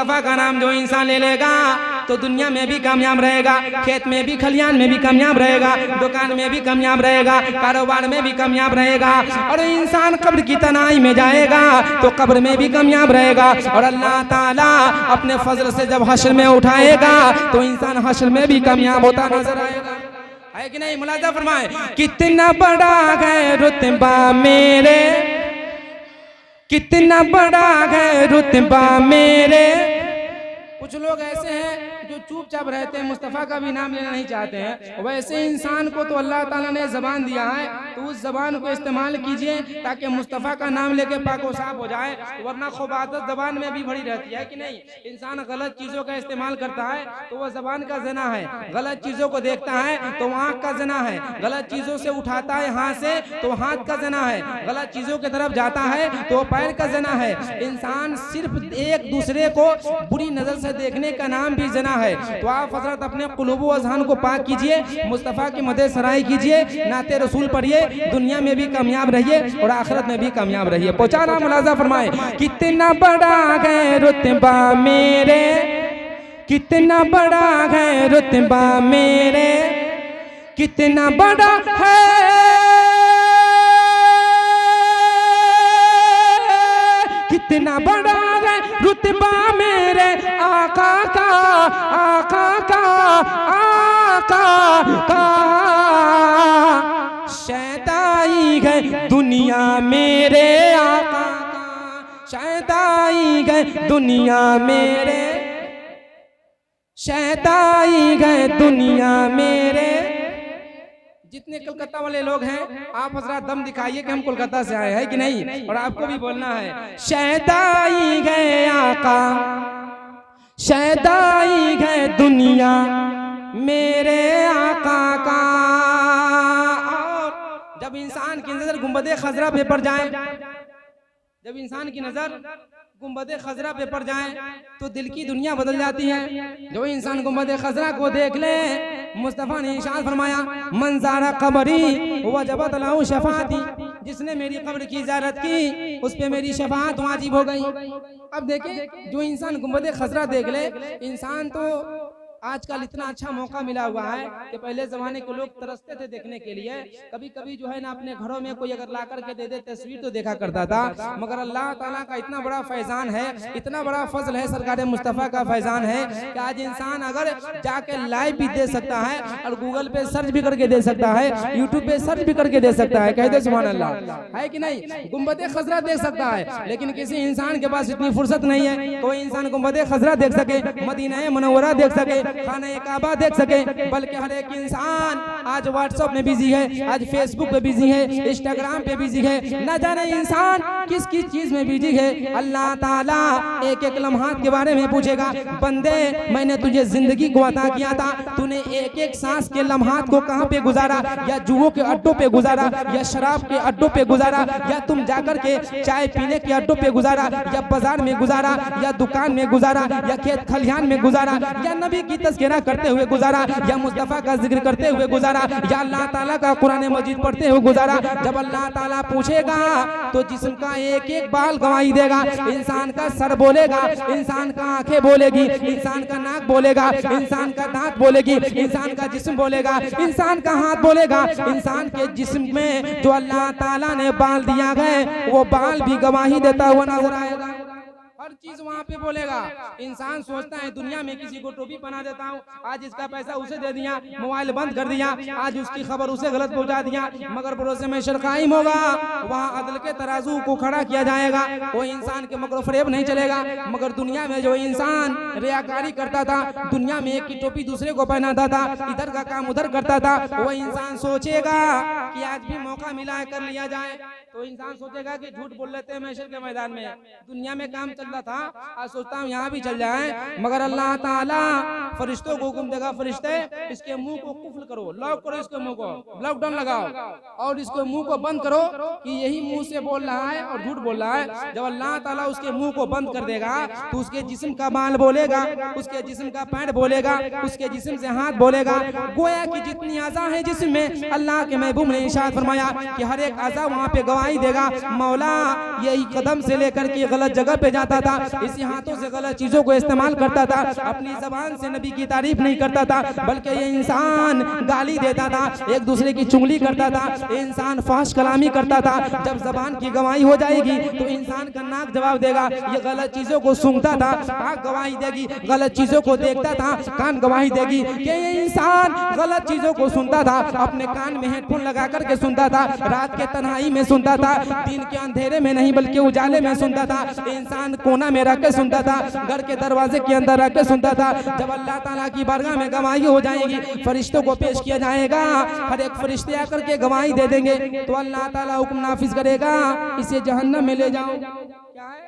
मुस्तफ़ा का नाम जो इंसान ले लेगा तो दुनिया में भी कामयाब रहेगा, खेत में भी, खलियान में भी कामयाब रहेगा, दुकान में भी कामयाब रहेगा, कारोबार में भी कामयाब रहेगा। और इंसान कब्र की तनाई में जाएगा तो कब्र में भी कामयाब रहेगा। और अल्लाह ताला अपने फजल से जब हश्र में उठाएगा तो इंसान हश्र में भी कामयाब होता नजर आएगा। है कि नहीं? मुलाजा फरमाए, कितना बड़ा है रुतबा मेरे, कितना बड़ा है रुतबा मेरे। कुछ लोग ऐसे हैं जो चुपचाप रहते हैं, मुस्तफ़ा का भी नाम लेना नहीं चाहते हैं। वैसे इंसान को तो अल्लाह ताला ने ज़बान दिया है, तो उस ज़बान को इस्तेमाल कीजिए ताकि मुस्तफ़ा का नाम लेके पाको साफ हो जाए, वरना खुबादत ज़बान में भी भरी रहती है कि नहीं। इंसान गलत चीज़ों का इस्तेमाल करता है तो वह ज़बान का ज़ना है, गलत चीज़ों को देखता है तो आँख का ज़ना है, गलत चीज़ों से उठाता है हाथ से तो हाथ का ज़ना है, गलत चीज़ों की तरफ जाता है तो पैर का ज़ना है। इंसान सिर्फ एक दूसरे को बुरी नज़र से देखने का नाम भी ज़ना है। तो आप हज़रत अपने क़ुलूब व अज़हान को पाक कीजिए, मुस्तफ़ा की मदद सराय कीजिए, नाते रसूल पढ़िए, दुनिया में भी कामयाब रहिए और आखिरत में भी कामयाब रहिए। पहुँचाना मुलाजा फरमाए, कितना बड़ा है रुतबा मेरे, कितना बड़ा है रुतबा मेरे, कितना बड़ा है, कितना बड़ा है रुतबा मेरे आका का, आका का, आका का। शैताई है दुनिया मेरे आका का, शैताई है दुनिया मेरे, शैताई है दुनिया मेरे। जितने कलकत्ता वाले लोग हैं आप हजरा दम दिखाइए कि हम कोलकाता से आए हैं कि नहीं, और आपको भी बोलना है शैताई गए आका, शैताई गए दुनिया मेरे आका का। और जब इंसान की नजर गुंबदे खजरा पे पड़ जाए, जब इंसान की नजर गुंबदे खजरा पे पड़ जाए तो दिल की दुनिया बदल जाती है। जो इंसान गुंबदे खजरा को देख ले, मुस्तफ़ा ने इरशाद फरमाया, मंज़ारा कबरी वजबत लहू शफाती, जिसने मेरी कब्र की ज़ियारत की उस पे मेरी शफाअत वाजिब हो गई। अब देखें, जो इंसान गुंबदे खजरा देख ले, इंसान तो आजकल इतना अच्छा मौका मिला हुआ है कि पहले ज़माने के लोग तरसते थे देखने के लिए। कभी कभी जो है ना अपने घरों में कोई अगर ला करके दे दे तस्वीर तो देखा करता था, मगर अल्लाह ताला का इतना बड़ा फैजान है, इतना बड़ा फजल है, सरकार मुस्तफ़ा का फैजान है कि आज इंसान अगर जाके लाइव भी दे सकता है और गूगल पे सर्च भी करके दे सकता है, यूट्यूब पे सर्च भी करके दे सकता है। कहते सुभान अल्लाह, है कि नहीं? गुंबदे खजरा देख सकता है, लेकिन किसी इंसान के पास इतनी फुर्सत नहीं है कोई इंसान गुंबदे खजरा देख सके, मदीना मुनव्वरा देख सके, खाने काबा देख सके। बल्कि हर एक इंसान आज व्हाट्सएप में बिजी है, आज फेसबुक पे बिजी है, इंस्टाग्राम पे बिजी है, न जाने इंसान किस किस चीज में बिजी है। अल्लाह ताला एक एक लम्हात के बारे में पूछेगा, बंदे मैंने तुझे जिंदगी को अता किया था, तूने एक एक सांस के लम्हात को कहाँ पे गुजारा, या जुओं के अड्डों पे गुजारा, या शराब के अड्डों पे गुजारा, या तुम जाकर के चाय पीने के अड्डों पे गुजारा, या बाजार में गुजारा, या दुकान में गुजारा, या खेत खलिहान में गुजारा, या नबी की तज़किरा करते हुए गुजारा, या मुस्तफ़ा का जिक्र करते हुए गुजारा, या अल्लाह ताला का कुरान मजीद पढ़ते हुए गुजारा। जब अल्लाह ताला पूछेगा तो जिस्म का एक एक बाल गवाही देगा। इंसान का सर बोलेगा, इंसान का आंखें बोलेगी, इंसान का नाक बोलेगा, इंसान का दांत बोलेगी, इंसान का जिस्म बोलेगा, इंसान का हाथ बोलेगा। इंसान के जिस्म में जो अल्लाह ताला ने बाल दिया है वो बाल भी गवाही देता हुआ नजर आएगा। हर चीज वहाँ पे बोलेगा। इंसान सोचता है दुनिया में किसी को टोपी पहना देता हूँ, आज इसका पैसा उसे दे दिया, मोबाइल बंद कर दिया, आज उसकी खबर उसे गलत पहुँचा दिया, मगर भरोसे में शर कायम होगा, वहाँ अदल के तराजू को खड़ा किया जाएगा। वो इंसान के मगर फरेब नहीं चलेगा। मगर दुनिया में जो इंसान रियाकारी करता था, दुनिया में एक की टोपी दूसरे को पहनाता था, इधर का काम उधर करता था, वो इंसान सोचेगा कि आज भी मौका मिला है कर लिया जाए। तो इंसान सोचेगा कि झूठ बोल लेते हैं महशर के मैदान में, दुनिया में काम चल रहा था, आज सोचता हूँ यहाँ भी चल जाए। मगर अल्लाह ताला फरिश्तों को हुक्म देगा, फरिश्ते इसके मुंह को कुफ्ल करो, लॉक करो, इसके मुंह को लॉकडाउन लगाओ और इसके मुंह को बंद करो कि यही मुंह से बोल रहा है और झूठ बोल रहा है। जब अल्लाह ताला उसके मुंह को बंद कर देगा तो उसके जिस्म का बाल बोलेगा, उसके जिस्म का पैर बोलेगा, उसके जिस्म से हाथ बोलेगा। गोया कि जितनी आज़ा है जिस्म में, अल्लाह के महबूब ने इरशाद फरमाया कि हर एक आज़ा वहाँ पे गवाही देगा, मौला यही कदम से लेकर के गलत जगह पे जाता था, इसी हाथों से गलत चीजों को इस्तेमाल करता था, अपनी जबान से नबी की तारीफ नहीं करता था, बल्कि ये इंसान गाली देता था, एक दूसरे की चुगली करता था, इंसान फाश कलामी करता था। जब जबान की गवाही हो जाएगी तो इंसान का नाक जवाब देगा, ये गलत चीजों को सूंघता था, आँख गवाही देगी, गलत चीजों को देखता था, कान गवाही देगी कि ये इंसान गलत चीजों को सुनता था, अपने कान में हेडफोन लगा करके सुनता था, रात के तन्हाई में सुनता था, दिन के अंधेरे में नहीं बल्कि उजाले में सुनता था, इंसान कोना में रख के सुनता था, घर के दरवाजे के अंदर रख के सुनता था। जब अल्लाह ताला की बारगाह में गवाही हो जाएगी, फरिश्तों को पेश किया जाएगा, हर एक फरिश्ते आकर के गवाही दे देंगे, तो अल्लाह ताला हुक्म नाफिज करेगा, इसे जहन्नम में ले जाओ। क्या है?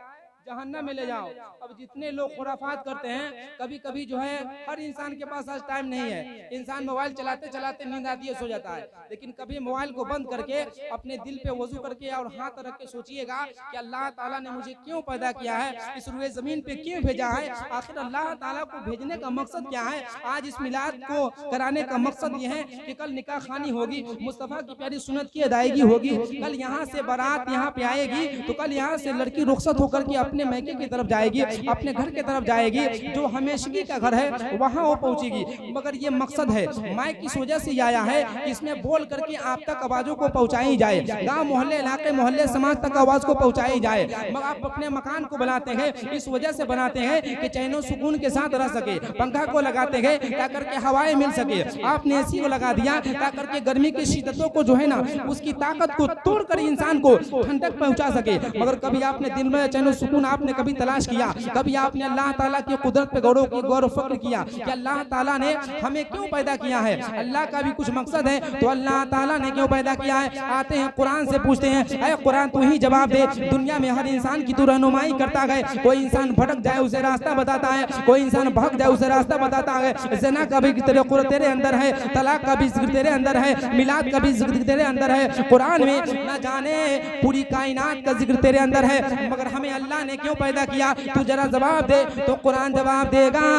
जहन्नम में ले जाओ। अब जितने लोग खुराफात करते हैं, कभी कभी जो है हर इंसान के पास आज टाइम नहीं है, इंसान मोबाइल चलाते चलाते नींद आती है, सो जाता है, लेकिन कभी मोबाइल को बंद करके अपने दिल पे वजू करके और हाथ रख के सोचिएगा कि अल्लाह ताला ने मुझे क्यों पैदा किया है, इस रुए जमीन पे क्यों भेजा है, आखिर अल्लाह ताला को भेजने का मकसद क्या है। आज इस मिलाद को कराने का मकसद ये है कि कल निकाह खानी होगी, मुस्तफ़ा की प्यारी सुन्नत की अदायगी होगी, कल यहाँ से बारात यहाँ पे आएगी, तो कल यहाँ से लड़की रुखसत होकर के अपने मैके की तरफ जाएगी, अपने घर की तरफ जाएगी, जो हमेशगी का घर है वहाँ वो पहुँचेगी। मगर ये मकसद है, माइक किस वजह से आया है कि इसमें बोल करके आप तक आवाज़ों को पहुँचाई जाए, गांव मोहल्ले इलाके मोहल्ले समाज तक आवाज़ को पहुँचाई जाए। मगर आप अपने मकान को बनाते हैं, इस वजह से बनाते हैं कि चैनो सुकून के साथ रह सके, पंखा को लगाते हैं ताकि करके हवाएं मिल सके, आपने एसी को लगा दिया ताकि करके गर्मी की शिद्दतों को जो है ना उसकी ताकत को तोड़कर इंसान को ठंडक पहुँचा सके। मगर कभी आपने दिन में चैनो सुकून आपने कभी तलाश किया, कभी आपने अल्लाह ताला की कुदरत पे गौरव फक्र किया कि अल्लाह ताला ने हमें क्यों पैदा किया है, अल्लाह का भी कुछ मकसद है, तो अल्लाह ताला ने क्यों पैदा किया है। आते हैं कुरान से पूछते हैं, ऐ कुरान तू ही जवाब दे, दुनिया में हर इंसान की तू रहनुमाई करता है, कोई इंसान भटक जाए उसे रास्ता बताता है, कोई इंसान भाग जाए उसे रास्ता बताता है, ज़िना का भी तेरे अंदर है, तलाक का भी जिक्र तेरे अंदर है, मिलाद का भी जिक्र तेरे अंदर है, कुरान में न जाने पूरी कायनात का जिक्र तेरे अंदर है। मगर हमें अल्लाह ने क्यों पैदा किया, तू जरा जवाब दे, तो कुरान जवाब देगा,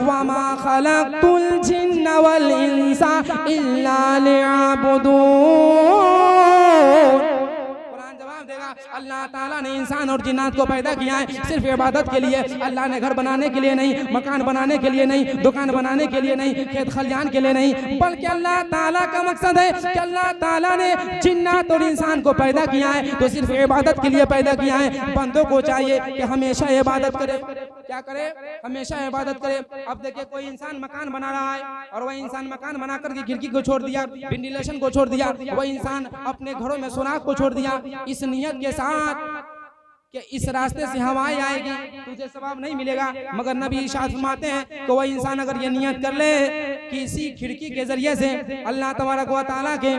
वमा खलक़तुल जिन्ना वल इंसा इल्ला लियअबुदून। अल्लाह ताला ने इंसान और जिन्नात को पैदा किया है सिर्फ इबादत के लिए। अल्लाह ने घर बनाने के लिए नहीं, मकान बनाने के लिए नहीं, दुकान बनाने के लिए नहीं, खेत खलियान के लिए नहीं, बल्कि अल्लाह ताला का मकसद है कि अल्लाह ताला ने जिन्नात और इंसान को पैदा किया है तो सिर्फ इबादत के लिए पैदा किया है। बंदों को चाहिए कि हमेशा इबादत करे, क्या करे, हमेशा इबादत करे। अब देखिए कोई इंसान मकान बना रहा है और वह इंसान मकान बना करके खिड़की को छोड़ दिया, वेंटिलेशन को छोड़ दिया, वह इंसान अपने घरों में सुराख को छोड़ दिया, इस नियत के साथ कि इस रास्ते से हवाएं आएगी तुझे सवाब नहीं मिलेगा। मगर नबी इरशाद फरमाते हैं कि वह इंसान अगर ये नियत कर ले कि इसी खिड़की के जरिए से अल्लाह तबारक व तआला के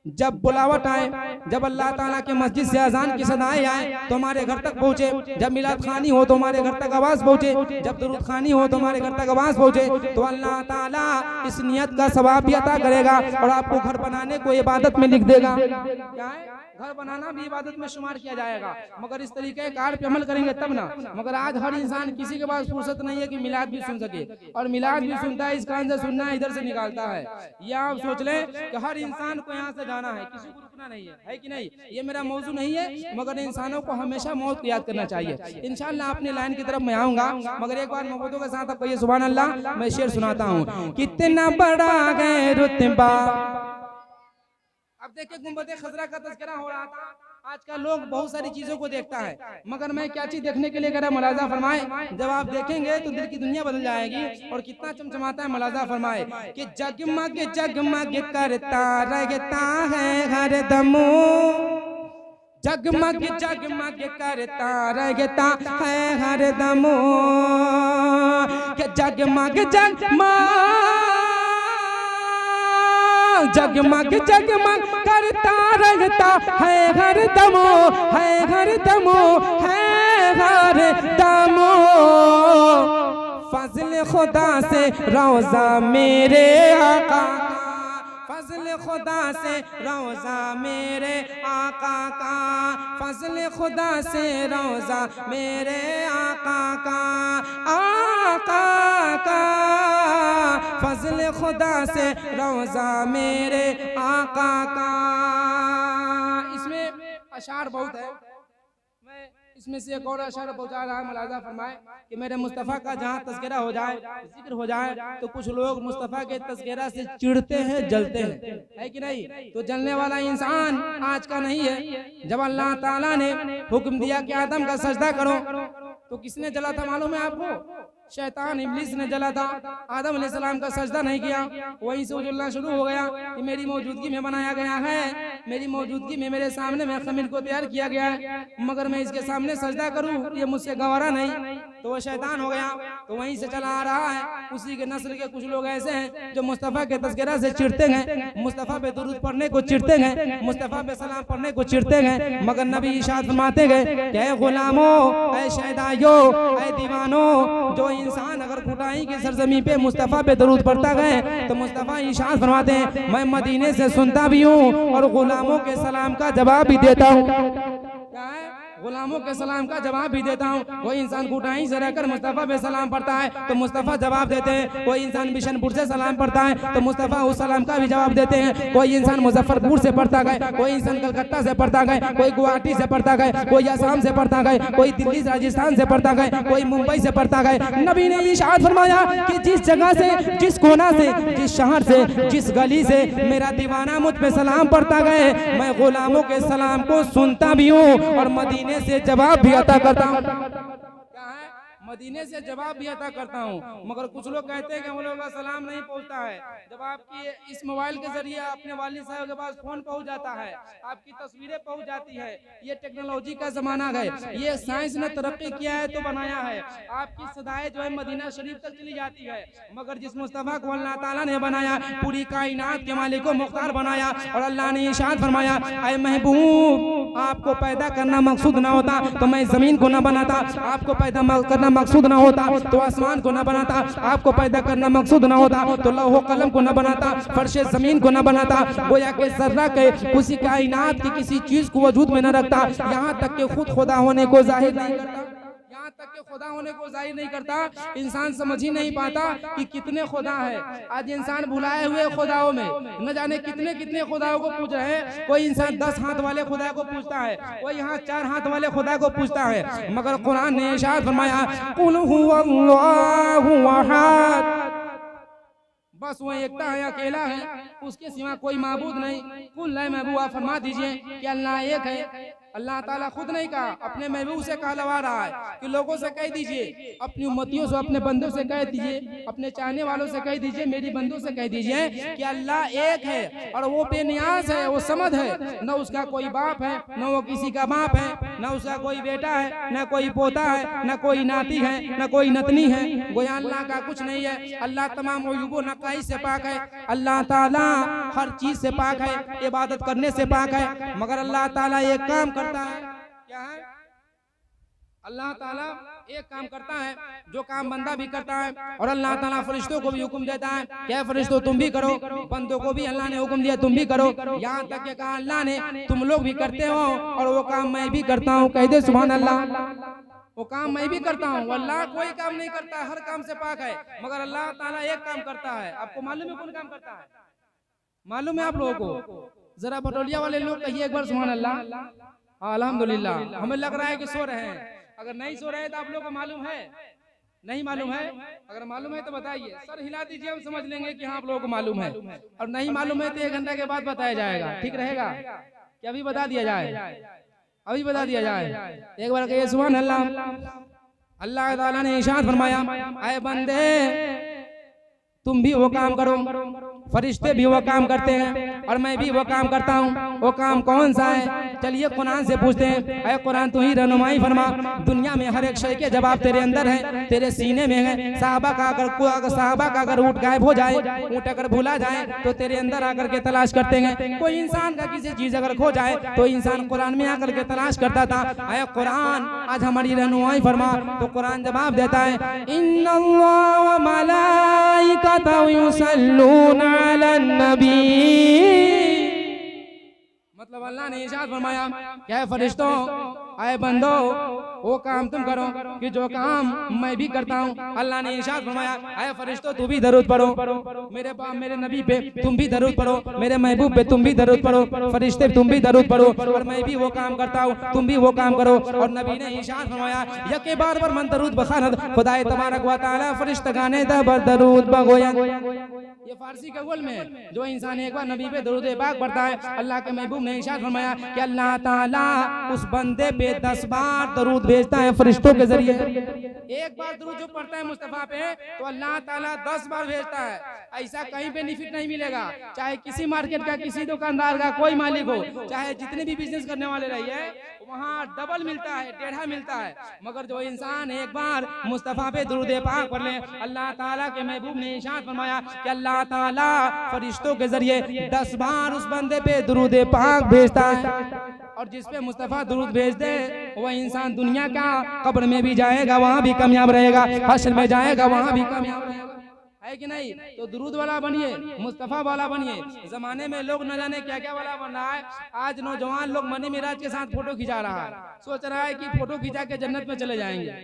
जब बुलावट आए, जब अल्लाह ताला के मस्जिद से अजान की सदाएं आए तो हमारे घर तक पहुँचे, जब मिलाद खानी हो तो हमारे घर तक आवाज़ पहुँचे, जब दुरूद खानी हो तो हमारे घर तक आवाज़ पहुँचे, तो अल्लाह ताला इस नियत का सवाब भी अता करेगा और आपको घर बनाने को इबादत में लिख देगा। क्या है, घर बनाना भी इबादत में शुमार किया जाएगा। मगर इस तरीके कार पे अमल करेंगे तब ना। मगर आज हर इंसान किसी के पास फुर्सत नहीं है कि मिलाद भी सुन सके, और मिलाद भी सुनता है इस कान से सुनना है इधर से निकालता है। या आप सोच लें कि हर इंसान को यहाँ से जाना है, किसी को रुकना नहीं है कि नहीं। ये मेरा मौजू नहीं है, मगर इंसानों को हमेशा मौत को याद करना चाहिए। इंशाअल्लाह अपने लाइन की तरफ मैं आऊँगा, मगर एक बार मोहब्बतों के साथ आपको ये सुभान अल्लाह मैं शेर सुनाता हूँ। कितना बड़ा है रुतबा। अब देखिए गुंबद खजरा का तज़किरा हो रहा था। आजकल लोग बहुत सारी चीजों को देखता है, मगर मैं क्या चीज देखने के लिए कह रहा, मुलाजा फरमाए। जब आप देखेंगे तो दिल की दुनिया बदल जाएगी। और कितना चमचमाता है, मुलाजा फरमाए कि जगमग जगमग करता रहता है हर दम, जगमग जगमग करता रहता है हर दम, कि जगमग जगमग जगमग करता रहता है हर दमो, है हर दमो, है हर दमो। फज़ल खुदा से रोज़ा मेरे आका, फज़ल खुदा से रोज़ा मेरे आका का, फज़ल खुदा से रोज़ा मेरे आका का, आका का फजल खुदा से रोजा मेरे आका का। इसमें अशार बहुत है, मैं इसमें से एक और अशार पहुंचा रहा है। मुलाजा फरमाए कि मेरे मुस्तफ़ा का जहाँ तज़किरा हो जाए, जिक्र हो जाए, तो कुछ लोग मुस्तफ़ा के तज़किरा से चिढ़ते हैं, जलते हैं, है कि नहीं? तो जलने वाला इंसान आज का नहीं है। जब अल्लाह ताला ने हुक्म दिया कि आदम का सजदा करो, तो किसने जला था मालूम है आपको? शैतान इब्लिस ने जला था। आदम अलैहिस्सलाम का सजदा नहीं किया, वहीं से उजलना शुरू हो गया कि मेरी मौजूदगी में बनाया गया है, मेरी मौजूदगी में मेरे सामने में खमीर को तैयार किया गया है, मगर मैं इसके सामने सजदा करूं ये मुझसे गवारा नहीं, तो वो शैतान हो गया। तो वहीं से चला आ रहा है। उसी के नस्ल के कुछ लोग ऐसे हैं जो मुस्तफ़ा के तज़किरा से चिढ़ते हैं, मुस्तफ़ा पे दुरूद पढ़ने को चिढ़ते हैं, मुस्तफ़ा पे सलाम पढ़ने को चिढ़ते हैं, मगर नबी इरशाद फरमाते गए कि ऐ गुलामों, ऐ शहदाइयों, ऐ दीवानों, जो इंसान अगर खुदाई की सरजमी पे मुस्तफ़ा पे दरूद पढ़ता गए तो मुस्तफ़ा इरशाद फरमाते हैं मैं मदीने से सुनता भी हूँ और गुलामों के सलाम का जवाब भी देता हूँ। क्या है? गुलामों के सलाम का जवाब भी देता हूँ। कोई इंसान कुटाई से रहकर मुस्तफ़ा पे सलाम पढ़ता है तो मुस्तफ़ा जवाब देते हैं। कोई इंसान बिशनपुर से सलाम पढ़ता है तो मुस्तफ़ा उस सलाम का भी जवाब देते हैं। कोई इंसान मुजफ्फरपुर से पढ़ता गए, कोई इंसान कलकत्ता से पढ़ता गए, कोई गुवाहाटी से पढ़ता गए, कोई असम से पढ़ता गए, कोई दिल्ली राजस्थान से पढ़ता गए, कोई मुंबई से पढ़ता गए। नबी ने इरशाद फरमाया कि जिस जगह से, जिस कोना से, जिस शहर से, जिस गली से मेरा दीवाना मुझ पे सलाम पढ़ता गए, मैं गुलामों के सलाम को सुनता भी हूँ और मदीने से जवाब भी अता करता हूँ। क्या है? मदीने से जवाब भी अता करता हूँ। मगर कुछ लोग कहते हैं कि हम लोगों का सलाम नहीं पहुँचता है। जब आपकी इस मोबाइल के जरिए अपने वालिद साहब के पास फोन पहुँच जाता है, आपकी तस्वीरें पहुँच जाती है, ये टेक्नोलॉजी का जमाना है, ये साइंस ने तरक्की किया है तो बनाया है, आपकी सदाएं जो है मदीना शरीफ तक चली जाती है। मगर जिस मुस्तफ़ा को अल्लाह ताला ने बनाया, पूरी कायनात के मालिक को मुख्तार बनाया, और अल्लाह ने इरशाद फरमाया ऐ महबूब, आपको पैदा करना मकसूद ना होता तो मैं जमीन को ना बनाता, आपको पैदा करना मकसूद ना होता तो आसमान को ना बनाता, आपको पैदा करना मकसूद ना होता तो लौह कलम को ना बनाता, फर्शे जमीन को ना बनाता। गोया के जर्रा के उसी कायनात की किसी चीज को वजूद में न रखता, यहाँ तक कि खुद खुदा होने को जाहिर नहीं करता, यहाँ तक कि खुदा होने को जाहिर नहीं करता। इंसान समझ ही नहीं पाता कि कितने खुदा है। आज इंसान भुलाए हुए खुदाओं में न जाने कितने कितने खुदाओं को पूज रहे हैं। कोई इंसान 10 हाथ वाले खुदा को पूछता है, कोई यहाँ 4 हाथ वाले खुदा को पूछता है, मगर कुरान ने इरशाद फरमाया कुल हुवल्लाहु अहद, बस वो एकता है, अकेला है, उसके सिवा कोई माबूद नहीं। कुल महबूबा फरमा दीजिए कि अल्लाह एक है। अल्लाह ताला खुद नहीं कहा, अपने महबूब से कहलवा रहा है कि लोगों से कह दीजिए, अपनी उम्मतियों से, अपने बंदों से कह दीजिए, अपने चाहने वालों से कह दीजिए, मेरी बंदों से कह दीजिए कि अल्लाह एक है और वो बेनियाज है, वो समद है, न उसका कोई बाप है, न वो किसी का बाप है, न उसका कोई बेटा है, न कोई पोता है, न कोई नाती है, न कोई नतनी है। गोया अल्लाह का कुछ नहीं है। अल्लाह तमाम उयूबो नक़ाइस से पाक है। अल्लाह ताला हर चीज से पाक है, इबादत करने से पाक है। मगर अल्लाह ताला एक काम करता है, क्या है? अल्लाह ताला एक काम करता है जो काम बंदा भी करता है, और अल्लाह ताला फरिश्तों को भी हुक्म देता है क्या फरिश्तों तुम भी करो, बंदों को भी अल्लाह ने हुक्म दिया तुम भी करो। यहाँ तक कि कहा अल्लाह ने तुम लोग भी करते हो और वो काम मैं भी करता हूँ। कह दे सुभान अल्लाह। वो काम मैं भी करता हूँ। अल्लाह कोई काम नहीं करता, हर काम से पाक है, मगर अल्लाह ताला एक काम करता है। आपको मालूम है कौन काम करता है? मालूम है आप लोगों को? जरा बटोलिया वाले लोग कहिए एक बार सुभान अल्लाह। अल्हम्दुलिल्लाह। हमें लग रहा है कि सो रहे हैं। अगर नहीं सो रहे तो आप लोगों को मालूम है? नहीं मालूम है? अगर मालूम है तो बताइए, सर हिला दीजिए, हम समझ लेंगे कि हाँ आप लोगों को मालूम है। और नहीं मालूम है तो 1 घंटे के बाद बताया जाएगा, ठीक रहेगा? क्या अभी बता दिया जाए? अभी बता दिया जाए। एक बार कहिए सुभान अल्लाह। अल्लाह ताला ने इरशाद फरमाया ऐ बंदे तुम भी वो काम करो, फरिश्ते भी वो काम करते हैं और मैं भी वो काम करता हूँ। वो काम कौन सा है? चलिए कुरान से पूछते हैं। ऐ कुरान तू ही रहनुमाई फरमा। दुनिया में हर एक शय के जवाब तेरे अंदर है, तेरे सीने में है। साहबा का अगर ऊँट गायब हो जाए, ऊँट अगर भूला जाए तो तेरे अंदर आकर के तलाश करते हैं। कोई इंसान का किसी चीज अगर खो जाए तो इंसान कुरान में आकर के तलाश करता था। ऐ कुरान आज हमारी रहनुमाई फरमा। तो कुरान जवाब देता है इन्नल्लाह व मलाइकतहु युसल्लूना अलन नबी। मतलब अल्लाह ने इरशाद फरमाया क्या है फरिश्तों आए बंदो वो काम तुम करो कि जो काम मैं भी करता हूँ। अल्लाह ने इरशाद फरमाया, आए फरिश्तों तू भी दरूद पढ़ो मेरे पास, मेरे नबी पे तुम भी दरूद पढ़ो, मेरे महबूब पे तुम भी दरूद पढ़ो, फरिश्ते तुम भी दरूद पढ़ो, और मैं भी वो काम करता हूँ तुम भी वो काम करो। और नबी ने इरशाद फरमाया, यके बार बार मन दरूद बखानत खुदाए तबारक व तआला फरिश्ता गाने दरूद बगोया। ये फारसी के गोल में जो इंसान एक बार नबी पे दरूद पाक पढ़ता है, अल्लाह के महबूब ने इरशाद फरमाया कि अल्लाह ताला उस बंदे पे 10 बार दरूद भेजता है फरिश्तों के जरिए। एक बार दरूद जो पढ़ता है मुस्तफा पे तो अल्लाह ताला 10 बार भेजता है। ऐसा कहीं बेनिफिट नहीं मिलेगा, चाहे किसी मार्केट का, किसी दुकानदार का कोई मालिक हो, चाहे जितने भी बिजनेस करने वाले रहिए, वहाँ डबल मिलता है, टेढ़ा मिलता है। मगर जो इंसान एक बार मुस्तफा पे दरूद पाक पढ़ ले, अल्लाह ताला के महबूब ने इरशाद फरमाया कि अल्लाह ताला फरिश्तों के जरिए 10 बार उस बंदे पे दरूद पाक भेजता है। और जिस पे मुस्तफा दरूद भेज दे वह इंसान दुनिया का कब्र में भी जाएगा वहाँ भी कामयाब रहेगा, हश्र में जाएगा वहाँ भी कामयाब रहेगा, है कि नहीं? तो दरूद वाला बनिए, मुस्तफा वाला बनिए। जमाने में लोग न जाने क्या क्या वाला बन रहा है। आज नौजवान लोग मनी मिराज के साथ फोटो खिंचा रहा है, सोच रहा है कि फोटो खिंचा के जन्नत में चले जाएंगे,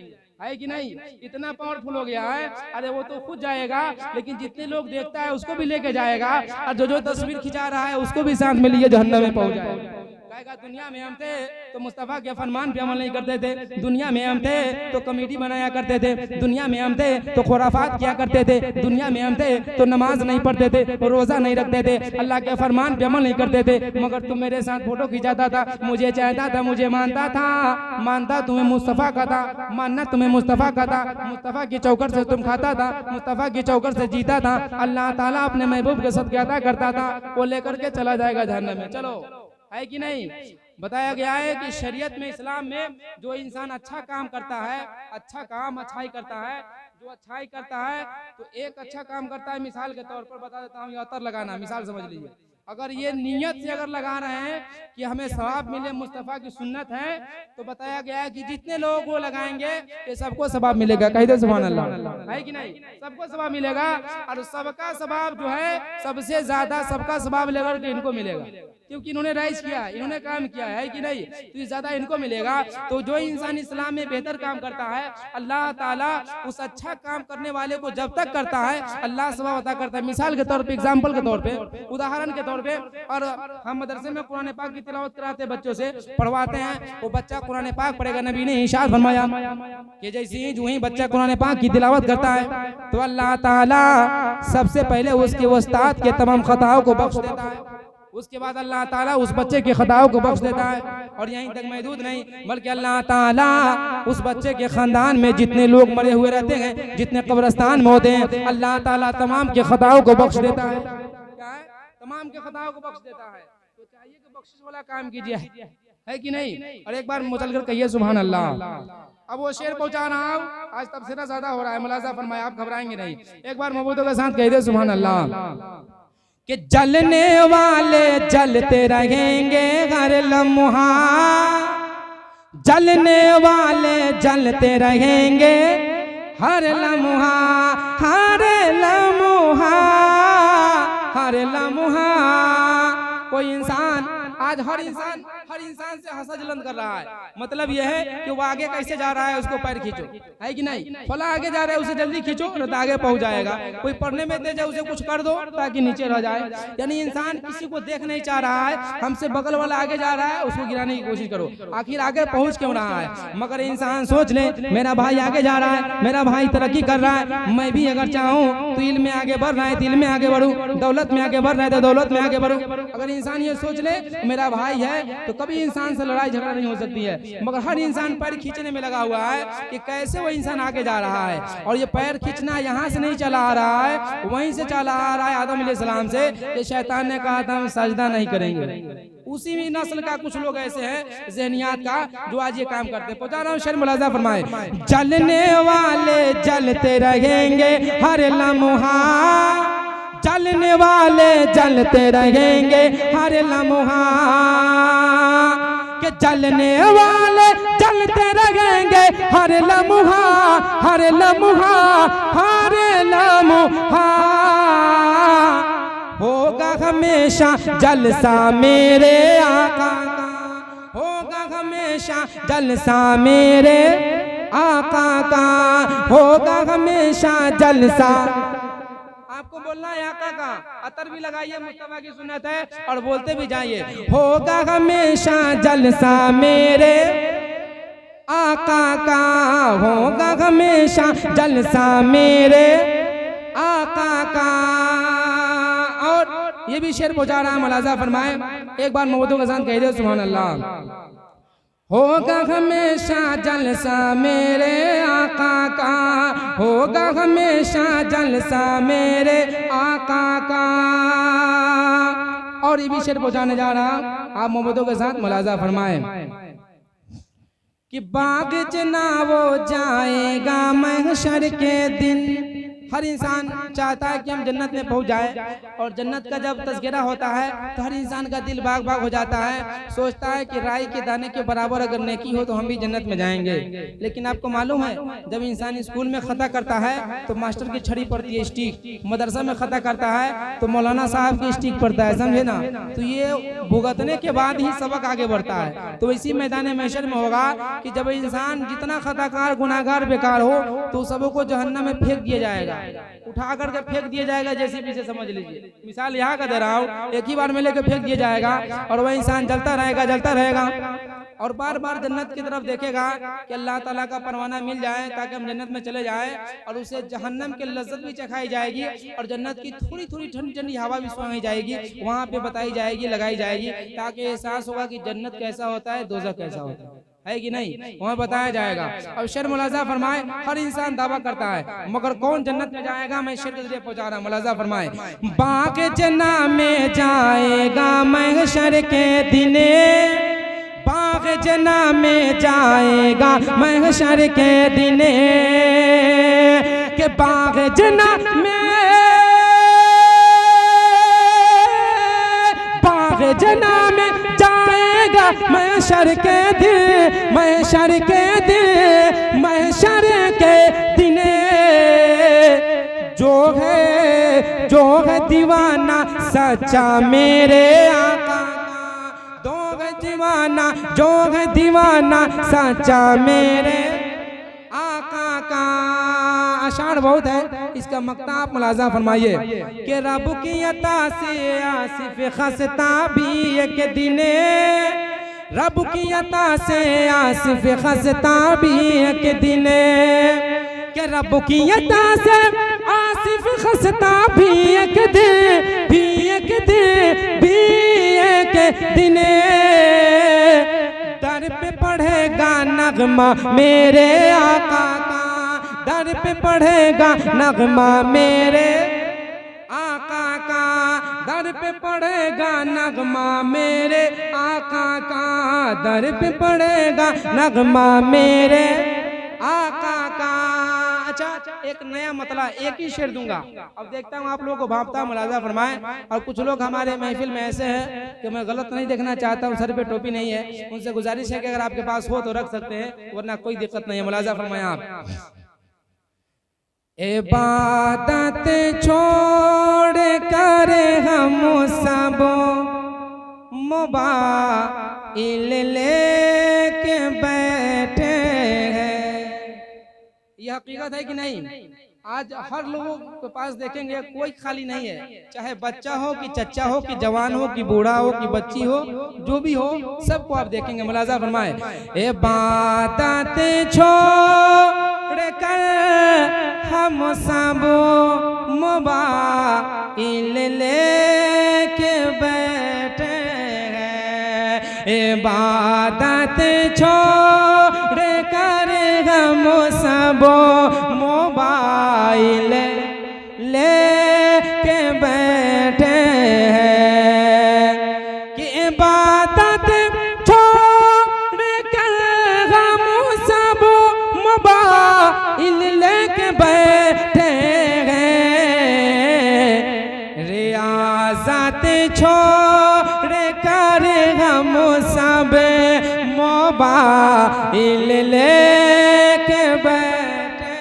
है कि नहीं? इतना पावरफुल हो गया है। अरे वो तो खुद जाएगा, लेकिन जितने लोग देखता है उसको भी लेके जाएगा, और जो तस्वीर खिंचा रहा है उसको भी साथ में लिए जहन्नम में पहुंच जाएगा। दुनिया में हम थे तो मुस्तफा के फरमान पे अमल नहीं करते थे, दुनिया में हम थे तो कमेटी बनाया करते थे, दुनिया में हम थे तो खुराफात किया करते थे, दुनिया में हम थे तो नमाज नहीं पढ़ते थे, रोजा नहीं रखते थे, अल्लाह के फरमान पे अमल नहीं करते थे। मगर तुम मेरे साथ फोटो खिंचाता था, मुझे चाहता था, मुझे मानता था, मानता तुम्हें मुस्तफा का था, मानना तुम्हें मुस्तफा का था, मुस्तफा की चौकट से तुम खाता था, मुस्तफा की चौकट से जीता था। अल्लाह ताला अपने महबूब के सदक़े अता करता था, वो लेकर के चला जाएगा जहन्नम में। चलो, है कि नहीं? बताया गया है कि शरीयत में, इस्लाम में जो इंसान अच्छा काम करता है, अच्छा काम अच्छाई करता है, जो अच्छाई करता है तो एक अच्छा काम करता है। मिसाल के तौर पर बता देता हूँ, ये अतर लगाना मिसाल समझ लीजिए। अगर ये नियत से अगर लगा रहे हैं कि हमें सवाब मिले, मुस्तफा की सुन्नत है, तो बताया गया है कि जितने लोग वो लगाएंगे ये सबको सवाब मिलेगा। कह दे सुभान अल्लाह, है कि नहीं? सबको सवाब मिलेगा, और सबका सवाब जो है सबसे ज्यादा सबका सवाब लेकर के इनको मिलेगा, क्योंकि इन्होंने राइज किया, इन्होंने काम किया, है कि नहीं? तो ज्यादा इनको मिलेगा। तो जो इंसान इस्लाम में बेहतर काम करता है, अल्लाह ताला उस अच्छा काम करने वाले को जब तक करता है अल्लाह सवाब अता करता है। मिसाल के तौर पे, एग्जाम्पल के तौर पे, उदाहरण के तौर पे, और हम मदरसे में कुरान पाक की तिलावत कराते, बच्चों से पढ़वाते हैं, वो बच्चा कुरान पाक पढ़ेगा। नबी ने इरशाद फरमाया कि जैसे ही जो ही बच्चा कुरान पाक की तिलावत करता है तो अल्लाह ताला सबसे पहले उसके उस्ताद के तमाम खताओं को बख्श देता है, उसके बाद अल्लाह ताला उस बच्चे की खताओं को बख्श देता है। और यहीं तक महदूद नहीं, बल्कि अल्लाह ताला उस बच्चे के खानदान में जितने लोग मरे हुए रहते हैं, जितने कब्रिस्तान में होते हैं, अल्लाह ताला तमाम के खताओं को बख्श देता है। क्या है? तमाम के खताओं को बख्श देता है। तो चाहिए कि बख्शिश वाला काम कीजिए, है कि नहीं? और एक बार मुचल कर कहिए सुभान अल्लाह। अब वो शेर पहुंचा रहा हूँ, आज तबसरा ज्यादा हो रहा है, मुलाजा फरमाया, आप घबराएंगे नहीं। एक बार महबूबों के साथ कह दे सुभान अल्लाह। कि जलने वाले जलते रहेंगे हर लम्हा, जलने वाले जलते रहेंगे हर लम्हा, हर लम्हा, हर लम्हा। कोई इंसान आज हर इंसान से हंसा जलन कर रहा है। मतलब यह है कि वो आगे कैसे जा रहा है उसको पैर खींचो, है कि नहीं? फला आगे जा रहा है उसे जल्दी खींचो तो आगे पहुंच जाएगा। कोई पढ़ने में तेज है उसे कुछ कर दो ताकि नीचे रह जाए। यानी इंसान किसी को देख नहीं चाह रहा है, हमसे बगल वाला आगे जा रहा है उसको गिराने की कोशिश करो, आखिर आगे पहुंच क्यों रहा है? मगर इंसान सोच ले मेरा भाई आगे जा रहा है, मेरा भाई तरक्की कर रहा है, मैं भी अगर चाहूँ तो इल्म में आगे बढ़ रहा है तो इल्म में आगे बढ़ूँ, दौलत में आगे बढ़ रहा है तो दौलत में आगे बढ़ूँ। अगर इंसान ये सोच ले मेरा भाई है तो कभी इंसान से लड़ाई झगड़ा नहीं हो सकती है। मगर हर इंसान पैर खींचने में लगा हुआ है कि कैसे वो इंसान आगे जा रहा है। और ये पैर खींचना यहाँ से नहीं चला आ रहा है, वहीं से चला आ रहा है आदम अलैहिस्सलाम से, कि शैतान ने कहा था हम सजदा नहीं करेंगे। उसी भी नस्ल का कुछ लोग ऐसे हैं ज़हनियात का जो आज ये काम करते हैं। पहुंचा रहा हूँ, शेर मुलाजा फरमाए। जलने वाले जलते रहेंगे हर लम्हा, जलने वाले जलते रहेंगे हर लम्हा, के जलने वाले जलते रहेंगे हर लम्हा, हर लम्हा, हर लम्हा। होगा हमेशा जलसा मेरे आका का, होगा हमेशा हमेशा जलसा मेरे आका का, होगा हमेशा जलसा। आपको बोलना है आका का, अतर भी लगाइए, मुस्तफा की सुन्नत है, और बोलते भी जाइए, होगा हमेशा जलसा मेरे आका का, होगा हमेशा जलसा मेरे आका का। और ये भी शेर पहुंचा रहा है, मुलाजा फरमाए, एक बार मोहब्बतों के साथ कह दे सुभान अल्लाह। होगा हमेशा जलसा मेरे आका का, होगा हमेशा जलसा मेरे आका का। और ये भी शेर पहुंचाने जा रहा, आप मोहब्बतों के साथ मुलाजा फरमाए कि बाग जना वो जाएगा महशर के दिन। हर इंसान चाहता है कि हम जन्नत में पहुंच जाए, और जन्नत का जब तज़किरा होता है तो हर इंसान का दिल बाग बाग हो जाता है, सोचता है कि राई के दाने के बराबर अगर नेकी हो तो हम भी जन्नत में जाएंगे। लेकिन आपको मालूम है, जब इंसान स्कूल में खता करता है तो मास्टर की छड़ी पड़ती है स्टिक, मदरसा में खता करता है तो मौलाना साहब की स्टिक पड़ता है, समझे ना। तो ये भुगतने के बाद ही सबक आगे बढ़ता है। तो इसी मैदान महशर में होगा कि जब इंसान जितना खताकार गुनाहगार बेकार हो तो सबको जहन्नम में फेंक दिया जाएगा, उठा करके फेंक दिया जाएगा, जैसे पीछे समझ लीजिए, मिसाल यहाँ का दे रहा हूँ, एक ही बार में लेकर फेंक दिया जाएगा, और वह इंसान जलता रहेगा जलता रहेगा, और बार बार जन्नत की तरफ देखेगा कि अल्लाह ताला का परवाना मिल जाए ताकि हम जन्नत में चले जाए, और उसे जहन्नम की लज्जत भी चखाई जाएगी, और जन्नत की थोड़ी थोड़ी ठंडी ठंडी हवा भी सुनाई जाएगी, वहाँ पे बताई जाएगी, लगाई जाएगी, ताकि एहसास होगा कि जन्नत कैसा होता है, दोज़ख कैसा होता है कि नहीं, वहाँ बताया जाएगा। अब शेर मुलाजा फरमाए, हर इंसान दावा करता है, मगर कौन जन्नत में जाएगा, मैं शेर के जरिए पहुंचा रहा हूँ। मुलाजा फरमाए, बाग जना में जाएगा महशर के दिने, बाग जना में जाएगा महशर के दिने, के बाग जना में, बाग जना में जाएगा महशर के दिन, महशर के दिन, महशर के दिने, जो है दीवाना सच्चा मेरे आका का, दीवाना जो है दीवाना सच्चा मेरे आका का। अशार बहुत है, इसका मक्ता आप मुलाजा फरमाइए कि रब की अता से आसिफ खस्ता भी एक दिने, रब की अता से आसिफ खस्ता भी एक दिने, कि रब की अता से आसिफ खस्ता भी एक दिन, भी एक दिन, भी एक दिने, दर पे पढ़ेगा नगमा मेरे आका का, दर पे पढ़ेगा नगमा मेरे आका का, दर पे पढ़ेगा नगमा मेरे आका का, दर पे पढ़ेगा नगमा मेरे आका का। अच्छा, एक नया मतला, एक ही शेर दूंगा, अब देखता हूँ आप लोगों को भापता, मुलाजा फरमाएं। और कुछ लोग हमारे महफिल में ऐसे हैं कि मैं गलत नहीं देखना चाहता हूँ, सर पे टोपी नहीं है, उनसे गुजारिश है कि अगर आपके पास हो तो रख सकते हैं, वरना कोई दिक्कत नहीं है। मुलाजा फरमाएं आप। इबादत छोड़ कर हम सब मोबाइल लेके बैठे हैं, यह हकीकत है कि नहीं। आज हर लोगों के पास देखेंगे कोई खाली नहीं है, चाहे बच्चा हो कि चच्चा हो कि जवान हो कि बूढ़ा हो कि बच्ची हो, जो भी हो सबको आप देखेंगे। मुलाजा फरमाए, इबादत छोड़ कर हम सब मोबाइल लेके बैठे हैं, इबादत छोड़ कर हम सब मोबाइल लेके बैठे हैं, कि इबादत छोड़ कर हम सब मोबाइल लेके बैठे हैं, रियाज़त छोड़ कर हम सब मोबाइल लेके बैठे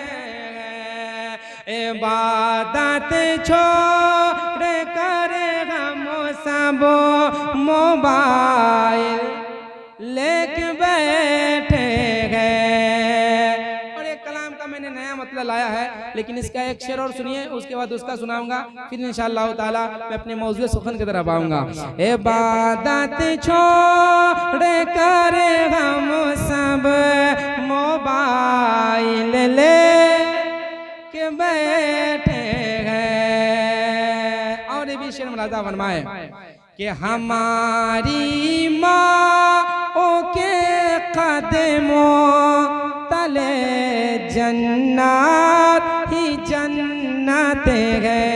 हैं, इबादत छोड़ कर हम सब मोबाइल लेके बैठे लेकिन इसका एक शेर और सुनिए, उसके बाद उसका सुनाऊंगा, फिर इंशाअल्लाह ताला मैं अपने मौजूद सुखन की तरफ आऊंगा। इबादत छोड़ कर हम सब मोबाइल ले के बैठे हैं। और ये भी शेर मुलाजा फरमाए कि हमारी माँ के कदमों तले जन्नत ही जन्नत है।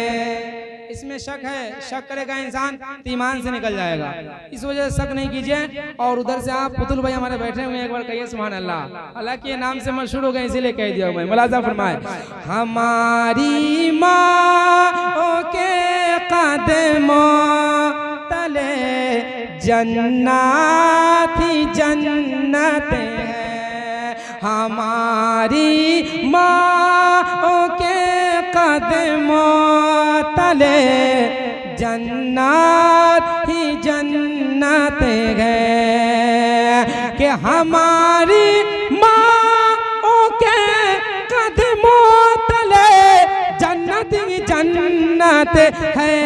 इसमें शक है, शक करेगा इंसान तो ईमान से निकल जाएगा, इस वजह से शक नहीं कीजिए। और उधर से आप पुतुल भाई हमारे बैठे हुए, एक बार कहिए सुभान अल्लाह। हालांकि ये नाम से मशहूर हो गए इसीलिए कह दिया मैं। मुलाजा फरमाए हमारी माँ के कदमों तले जन्नत ही जन्नत है। हमारी माँ के कदमों तले जन्नत ही जन्नत है। कि हमारी माँ के कदमों तले जन्नत ही जन्नत है।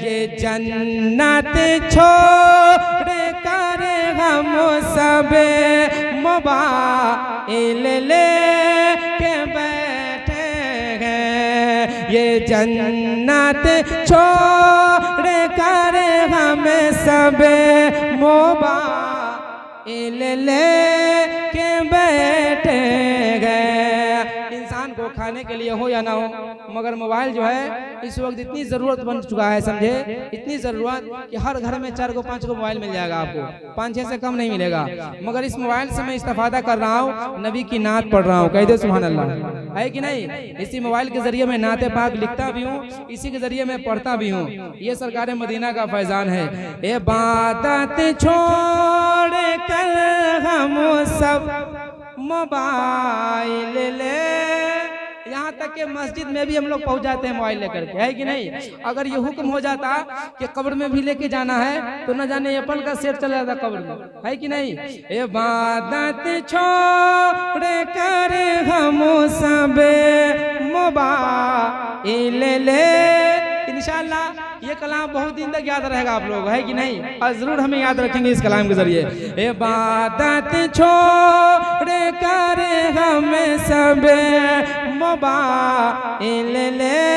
ये जन्नत छोड़ कर हम सब मोबाइल ले के बैठे हैं। ये जन्नत छोड़ कर हम सब मोबाइल ले के बैठे हैं। इंसान को खाने के लिए हो या ना हो, मगर मोबाइल जो है इस वक्त इतनी ज़रूरत बन चुका है, समझे, इतनी ज़रूरत कि हर घर में 4 को 5 को मोबाइल मिल जाएगा आपको, 5-6 से कम नहीं मिलेगा। मगर इस मोबाइल से मैं इस्तेफादा कर रहा हूँ, नबी की नात पढ़ रहा हूँ, कह दे सुभान अल्लाह, है कि नहीं। इसी मोबाइल के जरिए मैं नाते पाक लिखता भी हूँ, इसी के जरिए मैं पढ़ता भी हूँ। ये सरकार मदीना का फैजान है। इबादत छोड़ कर हम सब मोबाइल ले, यहाँ तक कि मस्जिद में भी हम लोग पहुंच जाते हैं मोबाइल लेकर के, है कि नहीं। अगर ये हुक्म हो जाता कि कब्र में भी लेके जाना है तो न जाने एप्पल का सेट चला जाता कब्र में, है कि नहीं। इबादत छोड़ कर हम सब मोबाइल ले, इंशाअल्लाह ये कलाम बहुत दिन तक याद रहेगा आप लोग, है कि नहीं। और जरूर हमें याद रखेंगे इस कलाम के जरिए। इबादत छोड़ कर हम सब मोबाइल ले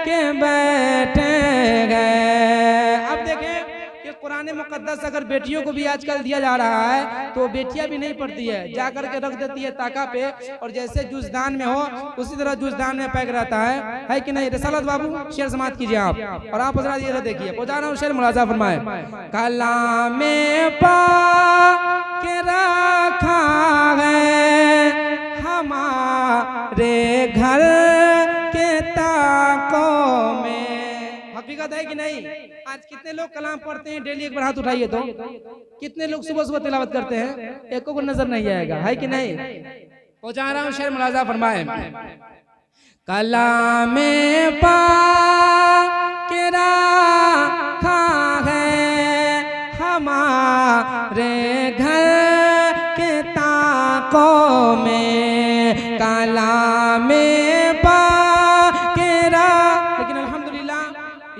के बैठे गए। अब देखें कि कुरान मुकद्दस अगर बेटियों को भी आजकल दिया जा रहा है तो बेटियां भी नहीं पढ़ती है, जा करके रख देती है ताका पे, और जैसे जुज़दान में हो उसी तरह जुज़दान में पैक रहता है कि नहीं। रसालत बाबू शेर समाप्त कीजिए आप, और आप हजरात ये देखिए, पहुंचा रहा हूँ शेर, मुलाजा फरमाए। कलामे पाक रखा है हमारे घर के ताकों में, हकीकत है कि नहीं। आज कितने लोग कलाम पढ़ते हैं डेली, एक बार हाथ उठाइए तो कितने लोग सुबह सुबह तिलावत करते हैं, एक को नजर नहीं आएगा, है कि नहीं। पहुंचा रहा हूँ शेर, मुलाजा फरमाए। कलामे पाक रखा है हमारे घर के ताकों में, कलामे पाक रखा। लेकिन अल्हम्दुलिल्लाह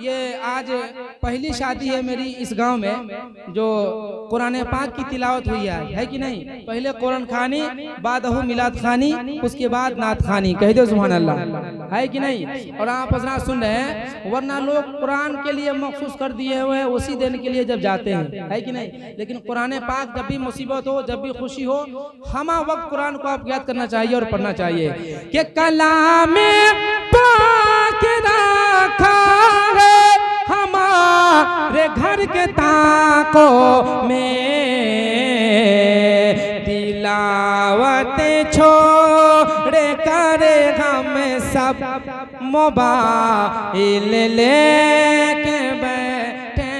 ये आज पहली शादी है मेरी इस गांव में जो कुरान पाक की तिलावत हुई है कि नहीं। पहले कुरान खानी, बाद मिलाद खानी, उसके बाद नात खानी, कह दो सुभान अल्लाह, है कि नहीं। और आप हजरात सुन रहे हैं, वरना लोग कुरान के लिए मखसूस कर दिए हुए हैं उसी दिन के लिए जब जाते हैं, है कि नहीं। लेकिन कुरान पाक जब भी मुसीबत हो, जब भी खुशी हो, हमा वक्त कुरान को आप याद करना चाहिए और पढ़ना चाहिए कि कलामे पाक रखा है हमारे घर के ताकों में, तिलावत छोड़ कर हम सब मोबाइल लेके बैठे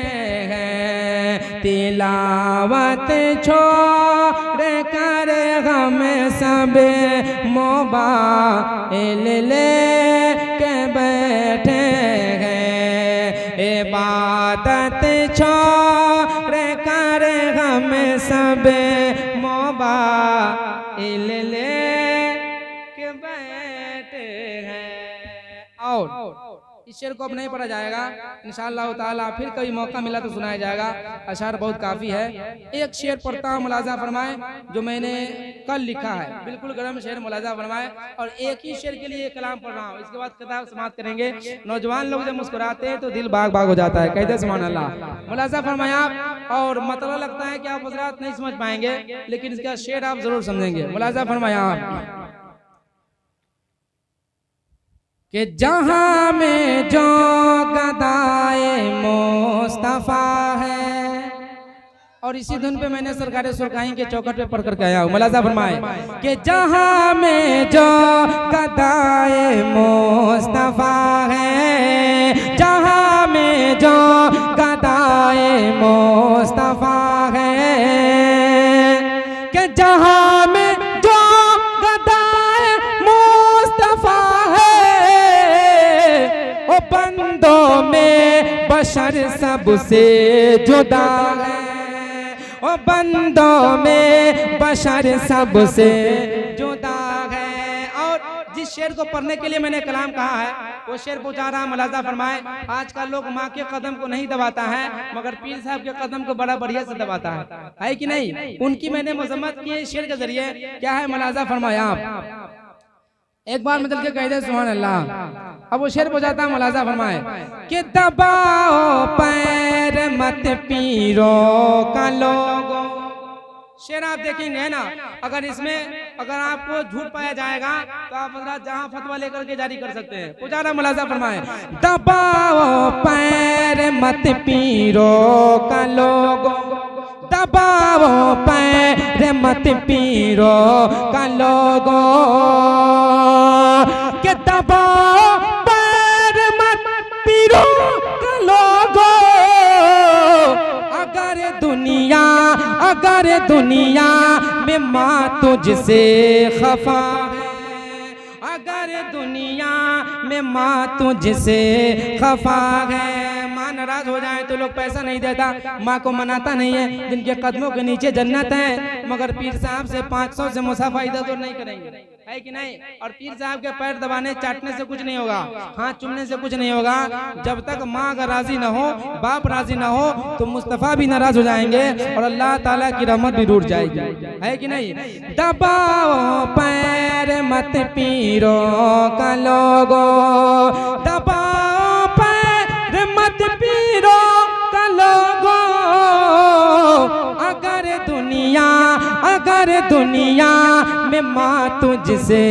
हैं, तिलावत छोड़ कर हम सब मोबाइल लेके बैठे हैं। इबादत छोड़ कर हम सब मोबाइल ले के बैठे हैं। और इस शेर को अब नहीं पढ़ा जाएगा, इंशाअल्लाह ताला फिर कभी मौका मिला तो सुनाया जाएगा। अशार बहुत काफी है। एक शेर पढ़ता हूँ, मुलाजा फरमाए, जो मैंने कल लिखा है, बिल्कुल गर्म शेर, मुलाजा फरमाए। और एक ही शेर के लिए कलाम पढ़ रहा हूँ, इसके बाद किताब समाप्त करेंगे। नौजवान लोग जब मुस्कुराते हैं तो दिल बाग बाग हो जाता है, कहते सुभान अल्लाह। मुलाजा फरमाए आप, और मतलब लगता है कि आप हज़रात नहीं समझ पाएंगे, लेकिन इसका शेर आप जरूर समझेंगे। मुलाजा फरमाए आप कि जहां में जो गदाए मुस्तफा है। और इसी धुन पे मैंने सरकारे सुरखाई के चौखट पे पढ़ करके आया हूँ। मुलाजा फरमाए कि जहां में जो गदाए मुस्तफा है, जहां में जो गदाए मुस्तफा है, कि जहां में जो गदाए मुस्तफा ओ बंदों में बशर सबसे जुदा है, ओ बंदों में बशर सबसे जुदा है। और जिस शेर को पढ़ने के लिए मैंने कलाम कहा है वो शेर पहुंचा रहा। मुलाजा फरमाए, आजकल लोग माँ के कदम को नहीं दबाता है, मगर पीर साहब के कदम को बड़ा बढ़िया से दबाता है कि नहीं? उनकी मैंने मजम्मत की है शेर के जरिए। क्या है? मुलाजा फरमाए आप एक बार मतलब के कह दे सुभान अल्लाह। अब वो शेर बजाता है, मुलाजा फरमाए कि दबाओ पैर मत पीरों का लोगों। शेर आप देखेंगे ना, अगर इसमें अगर आपको झूठ पाया जाएगा तो आप जहां फतवा लेकर के जारी कर सकते हैं। पुजारा मुलाजा फरमाए, दबाओ पैर मत पीरों का लोगों, दबाओ पैर मत पीरों का लोगों, के दबाओ पैर मत पीरों का लोगों। अगर दुनिया में माँ तुझसे खफा है, अगर दुनिया में माँ तुझसे खफा है। माँ नाराज हो जाए तो लोग पैसा नहीं देता, माँ को मनाता नहीं है। जिनके कदमों के नीचे जन्नत है, मगर पीर साहब से 500 से मुसाफा इधर उधर नहीं करेंगे, है कि नहीं? और पीर साहब के पैर दबाने चाटने से कुछ नहीं होगा, हाथ चूमने से कुछ नहीं होगा। जब तक माँ अगर राजी ना हो, बाप राजी ना हो, तो मुस्तफा भी नाराज हो जाएंगे और अल्लाह ताला की रहमत भी रूठ जाएगी, है कि नहीं? दबाओ पैर मत पीरों का लोगों, दबाओ पैर मत पीरों का लोगों। अगर दुनिया में माँ तुझसे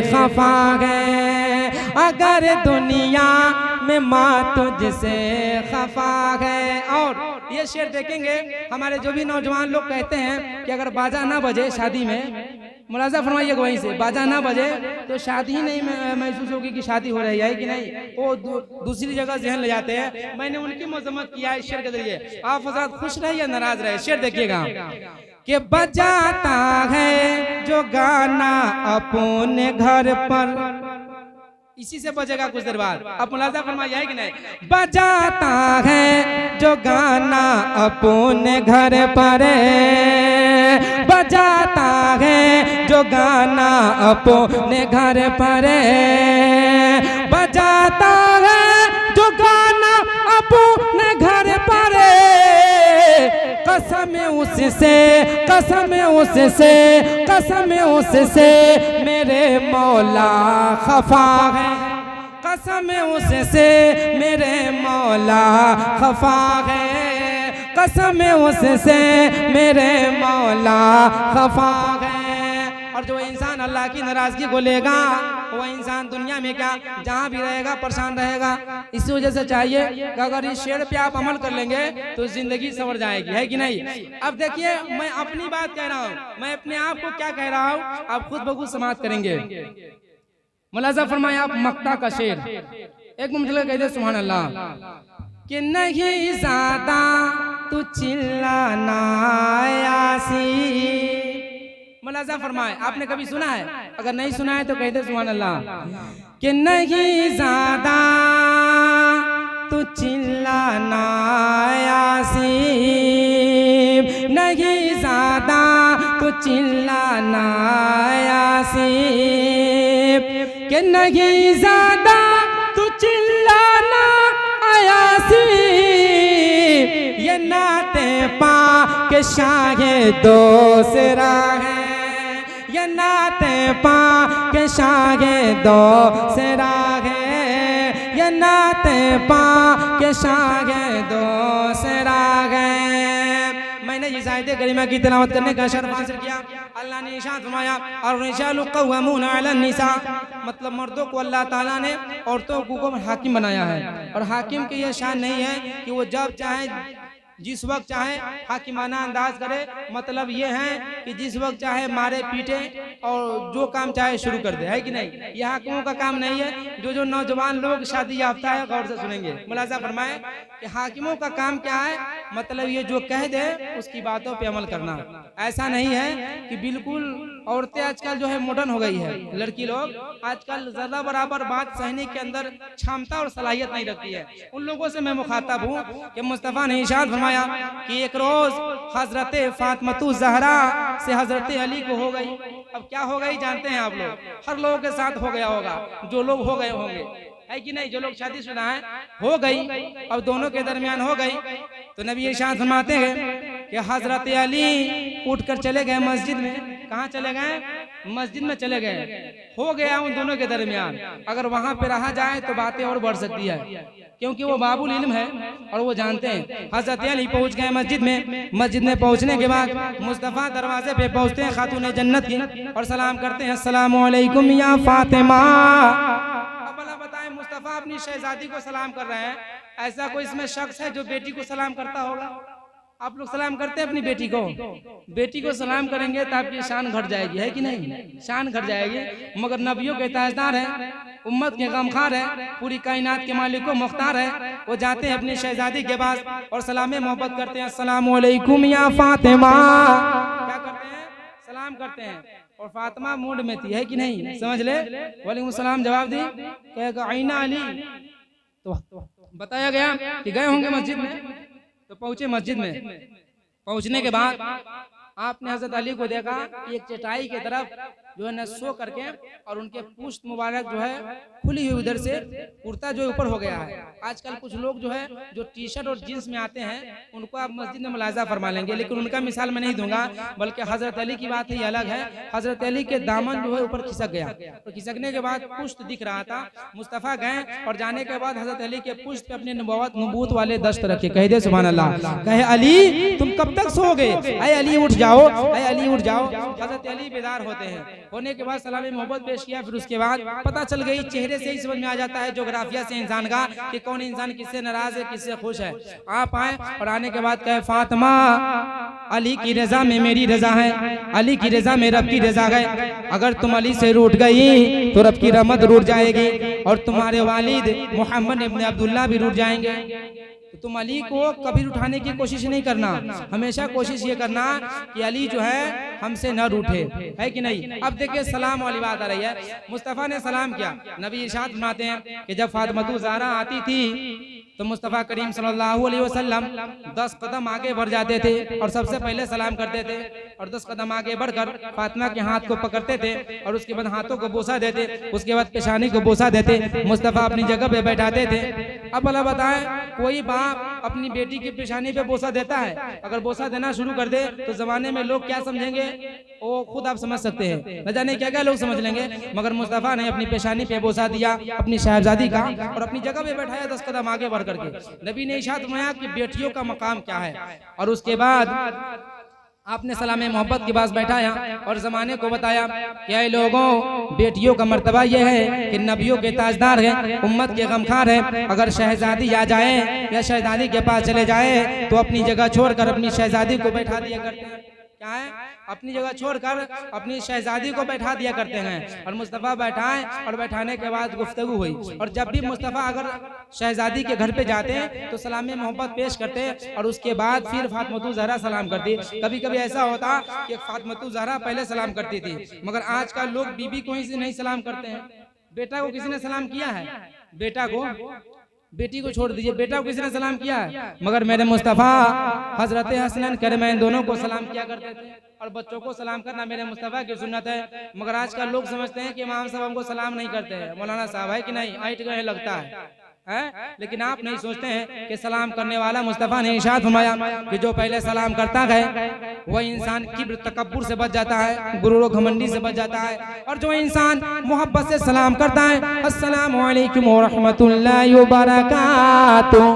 खफा है, अगर दुनिया में माँ तुझसे खफा है। और ये शेर देखेंगे, हमारे जो भी नौजवान लोग कहते हैं कि अगर बाजा ना बजे शादी में, मुलाजा फरमाइए वहीं से, बाजा ना बजे तो शादी ही नहीं महसूस होगी कि शादी हो रही है कि नहीं। वो दूसरी जगह जहन ले जाते हैं। मैंने उनकी मजम्मत किया इस शेर के जरिए। आप हज़रात खुश रहे या नाराज रहे, शेर देखिएगा कि बजाता है जो गाना अपने घर पर, इसी से बजेगा कुछ देर बाद। आप मुलाजा फरमाइए कि नहीं? बजाता है जो गाना अपने घर पर, बजाता है जो गाना अपने घर पर, बजाता है जो गाना अपने घर पर। कसम उससे, कसम उससे, कसम उससे मेरे मौला खफा है, कसम उससे मेरे मौला खफा है, कसम उससे मेरे मौला खफा है। और जो इंसान अल्लाह की नाराजगी को लेगा, वो इंसान दुनिया में क्या जहाँ भी रहेगा परेशान रहेगा। इसी वजह से चाहिए कि अगर इस शेर पे आप अमल कर लेंगे तो जिंदगी संवर जाएगी, है कि नहीं? अब देखिए, मैं अपनी बात कह रहा हूँ, मैं अपने आप को क्या कह रहा हूँ, आप खुद ब खुद समाप्त करेंगे। मुलाजा फरमाए आप मक्ता का शेर, एक मुझे कह दे सुभान अल्लाह कि नहीं ज्यादा तू चिल्लाना यासी। मुलाजा फरमाए, आपने कभी सुना है? अगर नहीं सुना है तो कह दे सुभान अल्लाह कि नहीं ज्यादा तू चिल्लाना यासी, नहीं ज्यादा तू चिल्लाना यासी। कि नहीं ज्यादा तू चिल्लाना आयासी, ये नाते पाक शाहे दूसरा है, ये नाते पाक शाहे दूसरा है, ये नाते पाक शाहे दूसरा है। मैंने इस आयत करीमा की तिलावत करने का शर्फ हासिल किया। अल्लाह ने इरशाद फरमाया और क़व्वामून अला निसा, मतलब मर्दों को अल्लाह ताला ने औरतों को हाकिम बनाया है। और हाकिम की यह शान नहीं है कि वो जब चाहे जिस वक्त चाहे हाकिमाना अंदाज करे, मतलब ये है कि जिस वक्त चाहे मारे पीटे और जो काम चाहे शुरू कर दे, है कि नहीं। यह हाकिमों का काम नहीं है। जो नौजवान लोग शादी याफ्ता है गौर से सुनेंगे, मुलाजा फरमाए कि हाकिमों का काम क्या है, मतलब ये जो कह दे उसकी बातों पे अमल करना। ऐसा नहीं है कि बिल्कुल औरतें आजकल जो है मॉडर्न हो गई है, लड़की लोग आजकल ज़रा बराबर बात सहने के अंदर क्षमता और सलाहियत नहीं रखती है। उन लोगों से मैं मुखातब हूँ कि मुस्तफ़ा ने इरशाद फरमाया कि एक रोज हजरत फातिमा ज़हरा से हजरत अली को हो गई। अब क्या हो गई जानते हैं आप लोग, हर लोगों के साथ हो गया होगा, जो लोग हो गए होंगे, है कि नहीं। जो लोग शादीशुदा हैं हो गई, अब दोनों के दरमियान हो गई। तो नबी इरशाद फरमाते हैं कि हजरत अली उठकर चले गए मस्जिद में। कहाँ चले गए? मस्जिद में चले गए। हो गया उन दोनों के दरमियान। अगर वहां पे रहा जाए तो बातें और बढ़ सकती है, क्योंकि वो बाबुल इल्म है और वो जानते हैं। हजरत अली पहुंच गए मस्जिद में। मस्जिद में पहुंचने के बाद मुस्तफ़ा दरवाजे पे पहुंचते हैं खातून जन्नत की और सलाम करते हैं, अस्सलामु अलैकुम या फातिमा। अब भला बताएं, मुस्तफ़ा अपनी शहजादी को सलाम कर रहे हैं, ऐसा कोई इसमें शख्स है जो बेटी को सलाम करता होगा? आप लोग सलाम करते हैं अपनी बेटी को? बेटी को सलाम करेंगे तो आपकी शान घट जाएगी, है कि नहीं? शान घट जाएगी। मगर नबियों के ताजदार है, उम्मत के गमखार है, पूरी कायनात के मालिक को मुख्तार है। वो जाते हैं अपनी शहजादी के पास और सलाम मोहब्बत करते हैं, अस्सलामु अलैकुम या फातिमा। क्या करते हैं? सलाम करते हैं। और फातिमा मूड में थी, है कि नहीं? समझ ले, वालेकुम सलाम जवाब दी, कहेगा आईना अली। तो बताया गया कि गए होंगे मस्जिद में। तो पहुंचे मस्जिद में। पहुंचने के बाद आपने हजरत अली को देखा कि एक चटाई की तरफ जो है न सो करके और उनके पुश्त मुबारक जो है खुली हुई, उधर से कुर्ता जो ऊपर हो गया है। आजकल कुछ लोग जो है जो टी शर्ट और जींस में आते हैं उनको आप मस्जिद में मुलाजा फरमा लेंगे, लेकिन उनका मिसाल मैं नहीं दूंगा, बल्कि हजरत अली की बात ही अलग है। हजरत अली के दामन जो है ऊपर खिसक गया और खिसकने के बाद पुश्त दिख रहा था। मुस्तफ़ा गए और जाने के बाद हजरत अली के पुश्त पे अपने नबूवत वाले दस्त रखे। कह दे सुभान अल्लाह। कहे अली तुम कब तक सोओगे? अरे अली उठ जाओ, अरे अली उठ जाओ। हजरत अली बेदार होते हैं। होने के बाद सलाम मोहब्बत पेश किया। फिर उसके बाद पता चल गई, चेहरे से ही समझ में आ जाता है जोग्राफिया से इंसान का कि कौन इंसान किससे नाराज है, किससे खुश है। आप आए और आने के बाद कहे फातिमा अली की रजा में मेरी रजा है, अली की रजा में रब की रजा है। अगर तुम अली से रूठ गई तो रब की रहमत रूठ जाएगी और तुम्हारे वालिद मोहम्मद इब्न अब्दुल्ला भी रूठ जाएंगे। तो तुम अली को कभी उठाने की कोशिश नहीं करना, हमेशा कोशिश ये करना कि अली जो है हमसे न रूठे, है कि नहीं। अब देखिए सलाम वाली बात आ रही है। मुस्तफ़ा ने सलाम किया। नबी इरशाद फरमाते हैं कि जब फातिमा ज़हरा आती थी तो मुस्तफ़ा करीम सल्लल्लाहु अलैहि वसल्लम 10 कदम आगे बढ़ जाते थे और सबसे पहले सलाम करते थे और 10 कदम आगे बढ़कर फातिमा के हाथ को पकड़ते थे और उसके बाद हाथों को बोसा देते, उसके बाद पेशानी को बोसा देते। मुस्तफ़ा अपनी जगह पे बैठाते थे। अब भला बताएं, कोई बाप अपनी बेटी की पेशानी पे बोसा देता है? अगर बोसा देना शुरू कर दे तो जमाने में लोग क्या समझेंगे वो खुद आप समझ सकते हैं, न जाने क्या क्या लोग समझ लेंगे। मगर मुस्तफ़ा ने अपनी पेशानी पे बोसा दिया अपनी साहिबजादी का और अपनी जगह पे बैठाया 10 कदम आगे बढ़ करके। नबी ने इरशाद फरमाया कि बेटियों का मकाम क्या है। और उसके बाद आपने सलाम मोहब्बत के पास बैठाया और जमाने को बताया कि ऐ लोगों, बेटियों का मर्तबा यह है कि नबियों के ताजदार है, उम्मत के गमखार है। अगर शहजादी आ जाए या शहजादी के पास चले जाए तो अपनी जगह छोड़कर अपनी शहजादी को बैठा दिया करते हैं। क्या है? अपनी जगह छोड़कर अपनी शहजादी को बैठा दिया करते हैं। और मुस्तफ़ा बैठाए और बैठाने के बाद गुफ्तगू हुई। और जब भी मुस्तफ़ा अगर शहजादी के घर पे जाते हैं तो सलाम मोहब्बत पेश करते और उसके बाद फिर फातिमा ज़हरा सलाम करती। कभी कभी ऐसा होता कि फातिमा ज़हरा पहले सलाम करती थी, मगर आजकल लोग बीबी को ही से नहीं सलाम करते हैं। बेटा को किसी ने सलाम किया है? बेटा को बेटी को छोड़ दीजिए, बेटा को किसी ने सलाम किया, मगर मेरे मुस्तफ़ा हजरत हसनैन करमैन दोनों को सलाम किया करते थे। और बच्चों को सलाम करना मेरे मुस्तफ़ा की सुन्नत है। मगर आजकल लोग समझते हैं कि इमाम साहब हमको सलाम नहीं करते हैं, मौलाना साहब है कि नहीं, आइट गए लगता है। लेकिन आप नहीं सोचते हैं कि सलाम करने वाला मुस्तफ़ा ने इरशाद फरमाया कि जो पहले सलाम करता है वह इंसान किब्र तकब्बुर से बच जाता है, गुरूर और घमंडी से बच जाता है। और जो इंसान मोहब्बत से सलाम करता है, अस्सलामु अलैकुम व रहमतुल्लाहि व बरकातुहू,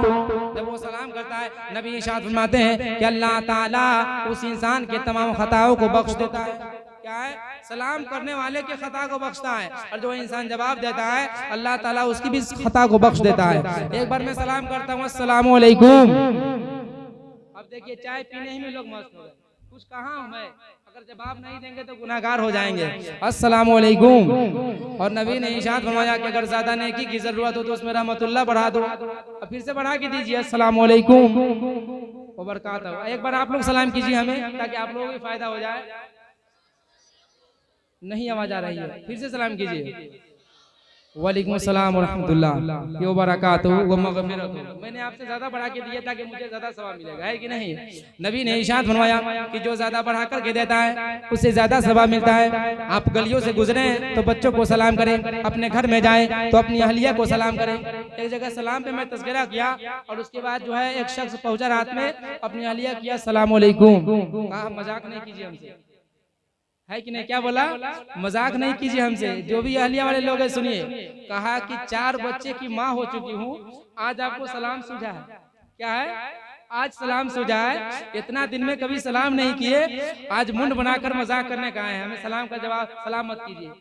जब वो सलाम करता है, नबी इरशाद फरमाते हैं कि अल्लाह ताला उस इंसान के तमाम खताओं को बख्श देता है। क्या है? सलाम करने वाले के खता को बख्शता है, और जो इंसान जवाब देता है अल्लाह ताला उसकी भी खता को बख्श देता है। एक बार मैं सलाम करता हूँ, अस्सलामु अलैकुम। अब देखिए चाय पीने ही में लोग मस्त हो गए, कुछ कहाँ हूँ मैं, अगर जवाब नहीं देंगे तो गुनाहगार हो जाएंगे। अस्सलामु अलैकुम। और नबी ने इरशाद फरमाया कि अगर ज्यादा नेकी की जरूरत हो तो उसमें रहमतुल्लाह बढ़ा दो। अब फिर से बढ़ा के दीजिए, अस्सलामु अलैकुम व बरकातहू। एक बार आप लोग सलाम कीजिए हमें, ताकि आप लोगों को फायदा हो जाए। नहीं आवाज आ रही है, फिर से सलाम कीजिए। वालेकुम सलाम व रहमतुल्लाहि व बरकातहू व मग़फ़िरतहू। मैंने आपसे ज्यादा बढ़ा के दिया ताकि मुझे ज्यादा सवाब मिलेगा, है कि नहीं? नबी ने इरशाद फरमाया कि जो ज्यादा बढ़ा करके देता है उससे ज्यादा सवाब मिलता है। आप गलियों से गुजरे तो बच्चों को सलाम करें, अपने घर में जाएं तो अपनी अहलिया को सलाम करें। एक जगह सलाम पे मैं तज़किरा किया और उसके बाद जो है एक शख्स पहुंचा रात में, अपनी अहलिया किया सलाम अलैकुम, कहा मजाक नहीं कीजिए हमसे, है कि नहीं? क्या बोला? मजाक नहीं कीजिए हमसे। जो भी अहलिया वाले लोग हैं सुनिए, कहा कि 4 बच्चे की माँ हो चुकी हूँ, आज आपको सलाम सूझा है। क्या है? आज सलाम सूझा है। इतना दिन में कभी सलाम नहीं किए, आज मुंड बनाकर मजाक करने का है। हमें सलाम का जवाब सलाम मत कीजिए।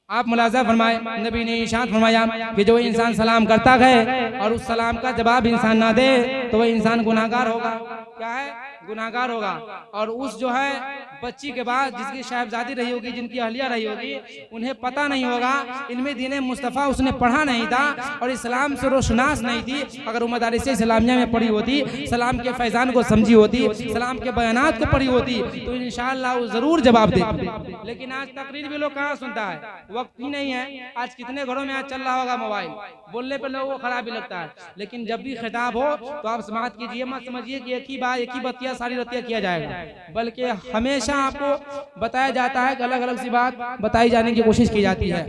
आप मुलाजा फरमाए, नबी ने इरशाद फरमाया कि जो इंसान सलाम करता है और उस सलाम का जवाब इंसान ना दे तो वह इंसान गुनाहगार होगा। क्या है? गुनाहगार होगा। और उस जो है बच्ची के बाद जिसकी साहिबजादी रही होगी, जिनकी अहलिया रही होगी, उन्हें पता नहीं होगा, इल्मे दीन मुस्तफ़ा उसने पढ़ा नहीं था और इस्लाम से रोशनास नहीं थी। अगर वो मदारिस इस्लामिया में पढ़ी होती, सलाम के फैज़ान को समझी होती, सलाम के बयानात को पढ़ी होती, तो इंशाअल्लाह वो जरूर जवाब देती। लेकिन आज तकरीर भी लोग कहाँ सुनता है, वक्त ही नहीं है। आज कितने घरों में आज चल रहा होगा मोबाइल, बोलने पर लोगों को खराब भी लगता है। लेकिन जब भी खिताब हो तो आप समाअत कीजिए, मत समझिए कि एक ही बात, एक ही बतिया सारी रतिया किया जाएगा, बल्कि हमेशा आपको बताया जाता है कि अलग अलग सी बात बताई जाने की कोशिश की जाती है।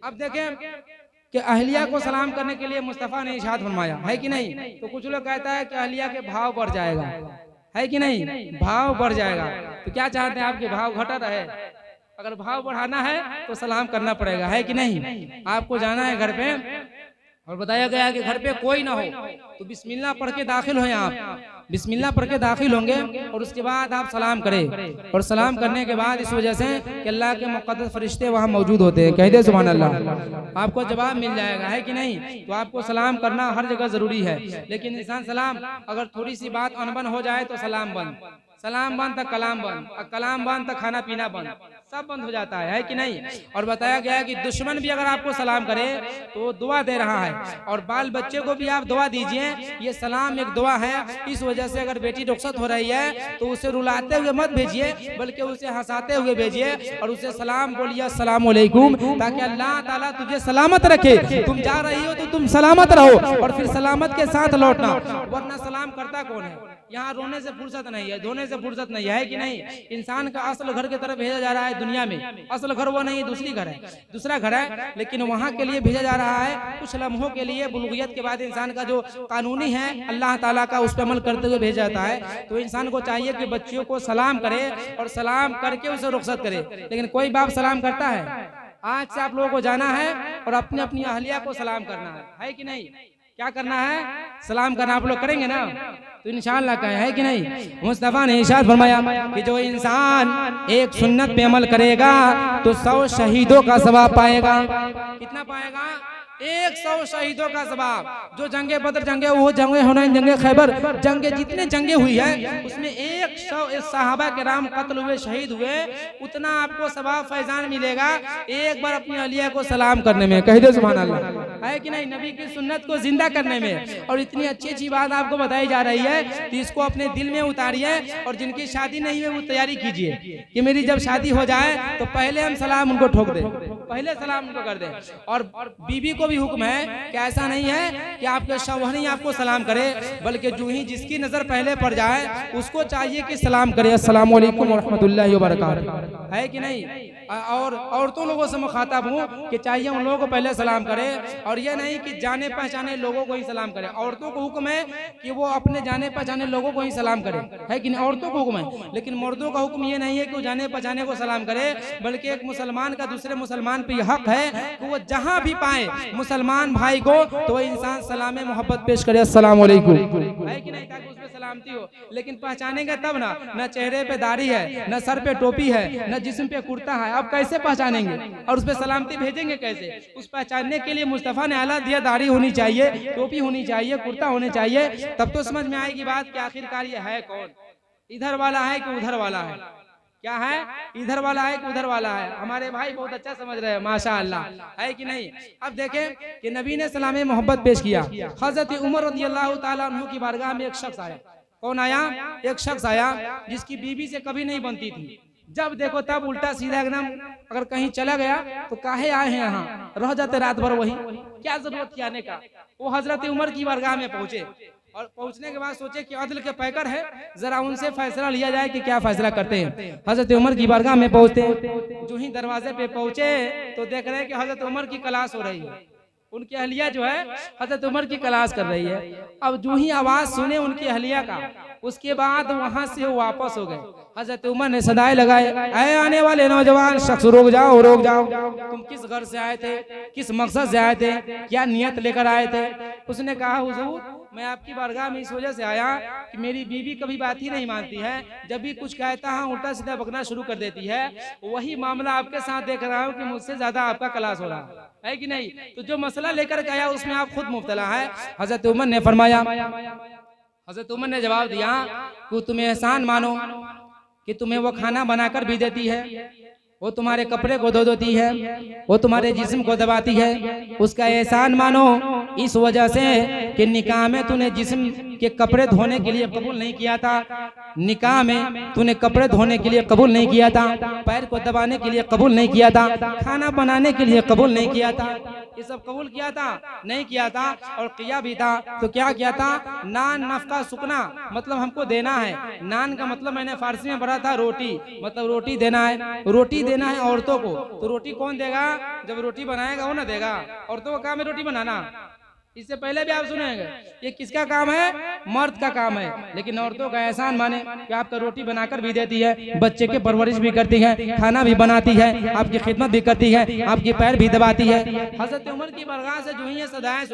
अब देखें कि अहलिया को सलाम करने के लिए मुस्तफ़ा ने इरशाद फरमाया, है कि नहीं? तो कुछ लोग कहता है कि अहलिया के भाव बढ़ जाएगा, है कि नहीं? भाव बढ़ जाएगा। तो क्या चाहते हैं आपके भाव घटा रहे? अगर भाव बढ़ाना है तो सलाम करना पड़ेगा, है कि नहीं? आपको जाना है घर पे और बताया गया कि घर पे कोई ना हो तो बिस्मिल्लाह पढ़ के दाखिल हो। आप बिस्मिल्लाह पढ़ के दाखिल होंगे और उसके बाद आप सलाम करें। और सलाम करने के बाद इस वजह से कि अल्लाह के मुक़द्दस फरिश्ते वहाँ मौजूद होते हैं, कह दे सुभान अल्लाह, आपको जवाब मिल जाएगा, है कि नहीं? तो आपको सलाम करना हर जगह जरूरी है। लेकिन इंसान सलाम, अगर थोड़ी सी बात अनबन हो जाए तो सलाम बंद, सलाम बंद तक कलाम बंद, और कलाम बंद तक खाना पीना बंद, सब बंद हो जाता है कि नहीं? और बताया गया है कि दुश्मन भी अगर आपको सलाम करे तो वो दुआ दे रहा है, और बाल बच्चे को भी आप दुआ दीजिए। ये सलाम एक दुआ है। इस वजह से अगर बेटी रुखसत हो रही है तो उसे रुलाते हुए मत भेजिए, बल्कि उसे हंसाते हुए भेजिए और उसे सलाम बोलिए, अस्सलामु अलैकुम, ताकि अल्लाह ताला तुझे सलामत रखे। तुम जा रही हो तो तुम सलामत रहो और फिर सलामत के साथ लौटना। वरना सलाम करता कौन है? यहाँ रोने से फुर्सत नहीं है, धोने से फुर्सत नहीं है कि नहीं? इंसान का असल घर की तरफ भेजा जा रहा है दुनिया में। असल घर वो नहीं, दूसरी घर है, दूसरा घर है, लेकिन वहाँ के लिए भेजा जा रहा है कुछ लम्हों के लिए। बुलुगियत के बाद इंसान का जो कानूनी है अल्लाह ताला का, उस पर अमल करते हुए भेजा जाता है। तो इंसान को चाहिए कि बच्चियों को सलाम करे और सलाम करके उसे रुखसत करे। लेकिन कोई बाप सलाम करता है? आज से आप लोगों को जाना है और अपनी अपनी अहलिया को सलाम करना है कि नहीं? क्या करना है? सलाम करना। आप लोग करेंगे ना? तो इंशाअल्लाह कहें, है कि नहीं? मुस्तफ़ा ने इरशाद फरमाया कि जो इंसान एक सुन्नत पे अमल करेगा तो 100 शहीदों का सवाब पाएगा। कितना पाएगा? 100 शहीदों का सवाब। जो जंगे बदर, जंगे वो, जंगे हुनैन, जंगे खैबर, जंगे जितने जंगे हुई है उसमें 100 सहाबा किराम कत्ल हुए, शहीद हुए, उतना आपको सवाब फैजान मिलेगा एक बार अपनी अहलिया को सलाम करने में। कह दे सुभान अल्लाह, है कि नहीं? नबी की सुन्नत को जिंदा करने में। और इतनी अच्छी अच्छी बात आपको बताई जा रही है कि इसको अपने दिल में उतारिए। और जिनकी शादी नहीं है वो तैयारी कीजिए कि मेरी जब शादी हो जाए तो पहले हम सलाम उनको ठोक दें। पहले सलाम उनको कर दे। और बीवी को भी हुक्म है कि ऐसा नहीं है कि आपके शौहर ही आपको सलाम करे, बल्कि जो ही जिसकी नजर पहले पड़ जाए उसको चाहिए कि सलाम करे, अस्सलाम वालेकुम व रहमतुल्लाहि व बरकातहू, है कि नहीं। और औरतों लोगों से मुखातब हूँ कि चाहिए उन लोगों को पहले सलाम करे, और ये नहीं कि जाने पहचाने लोगों को ही सलाम करे। औरतों को हुक्म है कि वो अपने जाने पहचाने लोगों को ही सलाम करे, है कि नहीं, औरतों को हुक्म है। लेकिन मर्दों का हुक्म ये नहीं है कि वो जाने पहचाने को सलाम करे, बल्कि एक मुसलमान का दूसरे मुसलमान पे हक है कि वो जहाँ भी पाए मुसलमान भाई को तो वो इंसान सलाम मोहब्बत पेश करे, अस्सलाम वालेकुम, है कि नहीं, ताकि उस पे सलामती हो। लेकिन पहचानेंगे तब ना चेहरे पे दाढ़ी है, न सर पे टोपी है, न जिस्म पे कुर्ता है, अब कैसे पहचानेंगे और उस पे सलामती भेजेंगे कैसे। उस पहचानने के लिए मुस्तफा ने आला दिया, दाढ़ी होनी चाहिए, टोपी होनी चाहिए, कुर्ता होने चाहिए, तब तो समझ में आएगी बात कि आखिरकार ये है कौन, इधर वाला है कि उधर वाला है, क्या है, इधर वाला है कि उधर वाला है। हमारे भाई बहुत अच्छा समझ रहे हैं, माशाअल्लाह, है कि नहीं। अब देखें कि नबी ने सलाम मोहब्बत पेश किया। हजरत उमर रज़ियल्लाहु ताला अन्हु की बारगाह में एक शख्स आया। कौन आया? एक शख्स आया जिसकी बीवी से कभी नहीं बनती थी। जब देखो तब उल्टा सीधा एकदम, अगर कहीं चला गया तो काहे आए हैं यहाँ, रह जाते रात भर वही, क्या जरूरत थी आने का। वो हजरत उमर की बारगाह में पहुंचे और पहुंचने के बाद सोचे कि अदल के पैकर है, जरा उनसे फैसला लिया जाए कि क्या फैसला करते हैं। हजरत उमर की बारगाह में पहुंचते, जो ही दरवाजे पे पहुंचे तो देख रहे हैं कि हजरत उमर की क्लास हो रही है। उनकी अहलिया जो है हजरत उमर की क्लास कर रही है। अब जो ही आवाज सुने उनकी अहलिया का, उसके बाद वहां से वापस हो गए। हजरत उमर ने सदाए लगाए, ऐ आने वाले नौजवान शख्स, रुक जाओ रुक जाओ, तुम किस घर से आए थे, किस मकसद से आए थे, क्या नियत लेकर आए थे। उसने कहा, हुजूर मैं आपकी बारगाह में इस वजह से आया कि मेरी बीवी कभी बात ही नहीं मानती है, जब भी कुछ कहता है उल्टा सीधा बकना शुरू कर देती है। वही मामला आपके साथ देख रहा हूँ कि मुझसे ज्यादा आपका क्लास हो रहा है कि नहीं। तो जो मसला लेकर के आया उसमें आप खुद मुब्तला है। हजरत उमर ने फरमाया, हजरत उमर ने जवाब दिया कि तुम्हें एहसान मानो कि तुम्हें वो खाना बनाकर भी देती है, वो तुम्हारे कपड़े को धो देती है, वो तुम्हारे जिस्म को दबाती है, उसका एहसान मानो इस वजह से कि निकाह में तूने जिस्म के कपड़े धोने के लिए कबूल नहीं किया था, निकाह में तूने कपड़े धोने के लिए कबूल नहीं किया था, पैर को दबाने के लिए कबूल नहीं किया था, खाना बनाने के लिए कबूल नहीं किया था। ये सब कबूल किया था? नहीं किया था। और किया भी था तो क्या किया था? नान नफका सुकना, मतलब हमको देना है। नान का मतलब मैंने फारसी में पढ़ा था रोटी, मतलब रोटी देना है, रोटी देना है औरतों को। तो रोटी कौन देगा? जब रोटी बनाएगा वो ना देगा। औरतों का काम है रोटी बनाना। इससे पहले भी आप सुनेंगे ये किसका काम है? मर्द का काम है। लेकिन औरतों का एहसान माने कि आपका रोटी बनाकर भी देती है, बच्चे के परवरिश भी करती है, खाना भी बनाती है, आपकी खिदमत भी करती है, आपकी पैर भी दबाती है। हजरत उमर की बरगाह से जो ही ये सदाएं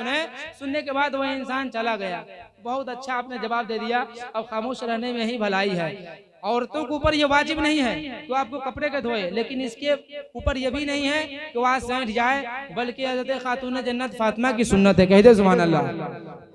सुनने के बाद वह इंसान चला गया। बहुत अच्छा आपने जवाब दे दिया, अब खामोश रहने में ही भलाई है। औरतों के ऊपर ये वाजिब नहीं है तो आपको कपड़े के धोए, लेकिन इसके ऊपर ये भी नहीं है कि वहाँ सैंठ जाए, बल्कि हजरत खातून जन्नत फातिमा की सुन्नत है। कह दे सुभान अल्लाह।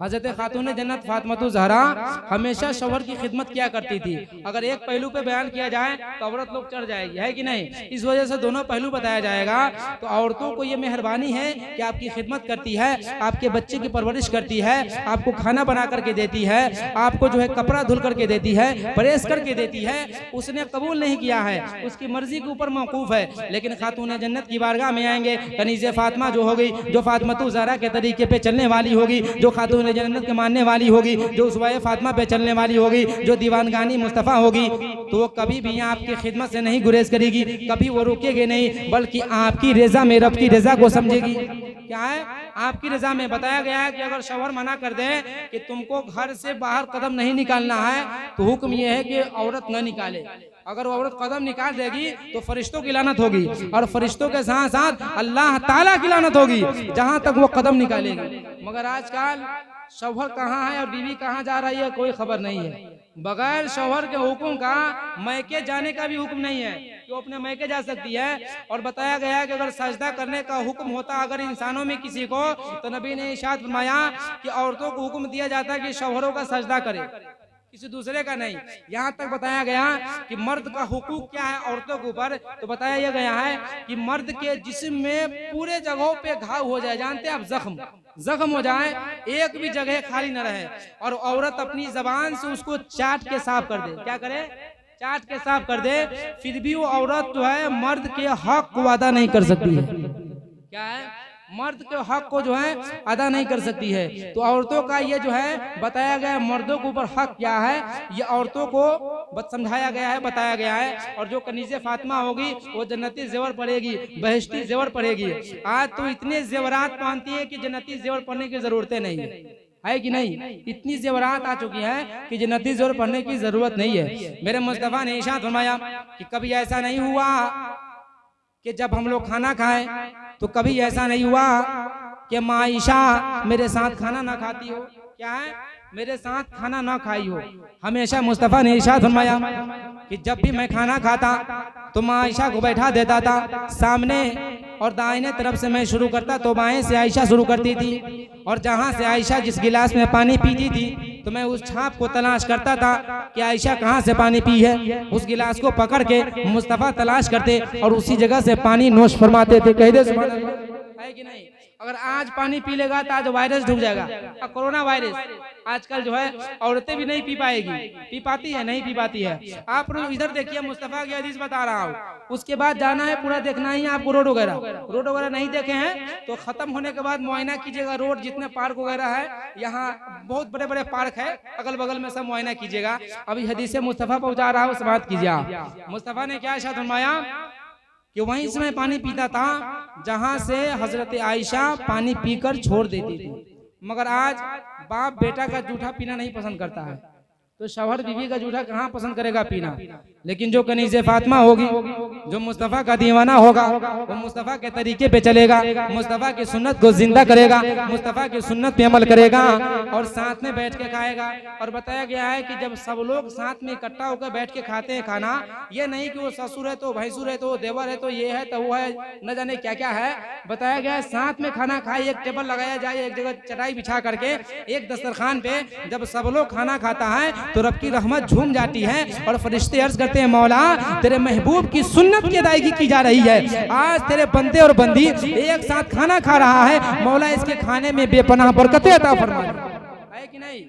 हजरत खातून जन्नत फातिमा ज़हरा हमेशा शौहर की खिदमत किया करती थी। अगर एक पहलू पे बयान किया जाए तो औरत लोग चढ़ जाएगी, है कि नहीं। इस वजह से दोनों पहलू बताया जाएगा। तो औरतों को ये मेहरबानी है कि आपकी खिदमत करती है, आपके बच्चे की परवरिश करती है, आपको खाना बना करके देती है, आपको जो है कपड़ा धुल करके देती है, प्रेस करके देती है। उसने कबूल नहीं किया है, उसकी मर्जी के ऊपर मौकूफ है। लेकिन खातून जन्नत की बारगाह में आएंगे कनीज़े फातिमा जो होगी, जो फातिमा ज़हरा के तरीके पे चलने वाली होगी, जो खातून जन्नत के मानने वाली होगी, जो उसवाए फातिमा पे चलने वाली होगी, जो दीवानगानी मुस्तफ़ा होगी, तो वो कभी भी आपकी खिदमत से नहीं गुरेज करेगी, कभी वो रुकेगी नहीं, बल्कि आपकी रज़ा में रब की रज़ा को समझेगी। क्या है? आपकी रज़ा में। बताया गया है कि अगर शौहर मना कर दे कि तुमको घर से बाहर कदम नहीं निकालना है, तो हुक्म यह है कि औरत न निकाले। अगर वो औरत कदम निकाल देगी तो फरिश्तों की लानत होगी, और फरिश्तों के साथ साथ अल्लाह ताला की लानत होगी जहां तक वो कदम निकालेगी। मगर आजकल शौहर कहाँ है और बीवी कहाँ जा रही है कोई खबर नहीं है। बगैर शौहर के हुक्म का मैके जाने का भी हुक्म नहीं है कि वो अपने मैके जा सकती है। और बताया गया है कि अगर सजदा करने का हुक्म होता अगर इंसानों में किसी को, तो नबी ने इरशाद फरमाया कि औरतों को हुक्म दिया जाता है कि शौहरों का सजदा करे, किसी दूसरे का नहीं। यहाँ तक बताया गया कि मर्द का हुकूक क्या है औरतों के ऊपर, तो बताया यह गया है कि मर्द के जिस्म में पूरे जगहों पे घाव हो जाए, जानते हैं आप, जख्म हो जाए, एक भी जगह खाली न रहे, और औरत अपनी जबान से उसको चाट के साफ कर दे। क्या करे? चाट के साफ कर दे। फिर भी वो औरत जो है मर्द के हक को अदा नहीं कर सकती है। क्या है, मर्द के हक को जो है अदा नहीं कर सकती है। तो औरतों का ये जो है बताया गया है, मर्दों के ऊपर हक क्या है ये औरतों को समझाया गया है, बताया गया है। और जो कनीज़े फातिमा होगी वो जन्नती जेवर पड़ेगी, बहिश्ती जेवर पड़ेगी। आज तो इतने जेवरात पहनती है कि जन्नती जेवर पहनने की जरूरतें नहीं है कि नहीं, इतनी जेवरात आ चुकी है कि जन्नती जेवर पहनने की जरूरत नहीं है। मेरे मुस्तफा ने इरशाद फरमाया कि कभी ऐसा नहीं हुआ कि जब हम लोग खाना खाएं तो कभी ऐसा नहीं हुआ कि माँ आयशा मेरे साथ खाना ना खाती हो, क्या है, मेरे साथ खाना ना खाई हो। हमेशा मुस्तफ़ा ने इरशाद फरमाया कि जब भी मैं खाना खाता तो माँ आयशा को बैठा देता था सामने, और दाहिने तरफ से मैं शुरू करता तो बाएं से आयशा शुरू करती थी, और जहाँ से आयशा जिस गिलास में पानी पीती थी तो मैं उस छाप को तलाश करता था कि आयशा कहाँ से पानी पी है। उस गिलास को पकड़ के मुस्तफ़ा तलाश करते और उसी जगह से पानी नोश फरमाते थे। कह दे सुभान अल्लाह, है कि नहीं। अगर आज पानी पी लेगा तो आज वायरस ढुक जाएगा, कोरोना वायरस। आजकल जो है औरतें भी नहीं पी पाएगी, पी पाती है, नहीं पी पाती है। आप इधर देखिए, मुस्तफ़ा की हदीस बता रहा हूँ, उसके बाद जाना है, पूरा देखना ही है आपको। रोड वगैरह नहीं देखे हैं तो खत्म होने के बाद मुआयना कीजिएगा। रोड जितने पार्क वगैरह है, यहाँ बहुत बड़े बड़े पार्क है, अगल बगल में सब मुआयना कीजिएगा। अभी हदीस मुस्तफ़ा पहुँचा रहा हूँ, उस बात कीजिए आप। मुस्तफ़ा ने क्या इरशाद फरमाया कि वहीं से मैं पानी पीता था जहां से हजरत आयशा पानी पीकर छोड़ देती थी। मगर आज बाप बेटा का जूठा पीना नहीं पसंद करता है, तो शौहर बीवी का जूठा कहाँ पसंद करेगा पीना। लेकिन जो कनीज़े फातिमा होगी, जो मुस्तफ़ा का दीवाना होगा, वो मुस्तफ़ा के तरीके पे चलेगा, मुस्तफ़ा की सुन्नत को जिंदा करेगा, मुस्तफ़ा की सुन्नत पे अमल करेगा और साथ में बैठ के खाएगा। और बताया गया है कि जब सब लोग साथ में इकट्ठा होकर बैठ के खाते हैं खाना, ये नहीं कि वो ससुर है तो भैंसुर है तो देवर है तो ये है तो वो है, न जाने क्या क्या है। बताया गया है साथ में खाना खाए, एक टेबल लगाया जाए, एक जगह चटाई बिछा करके, एक दस्तरखान पे जब सब लोग खाना खाता है तो रब की रहमत झूम जाती है और फरिश्ते अर्ज करते हैं, मौला तेरे महबूब की सुन्नत की अदायगी की जा रही है। आज तेरे बंदे और बंदी एक साथ खाना खा रहा है, मौला इसके खाने में बेपनाह बरकतें अता फरमा, है कि नहीं।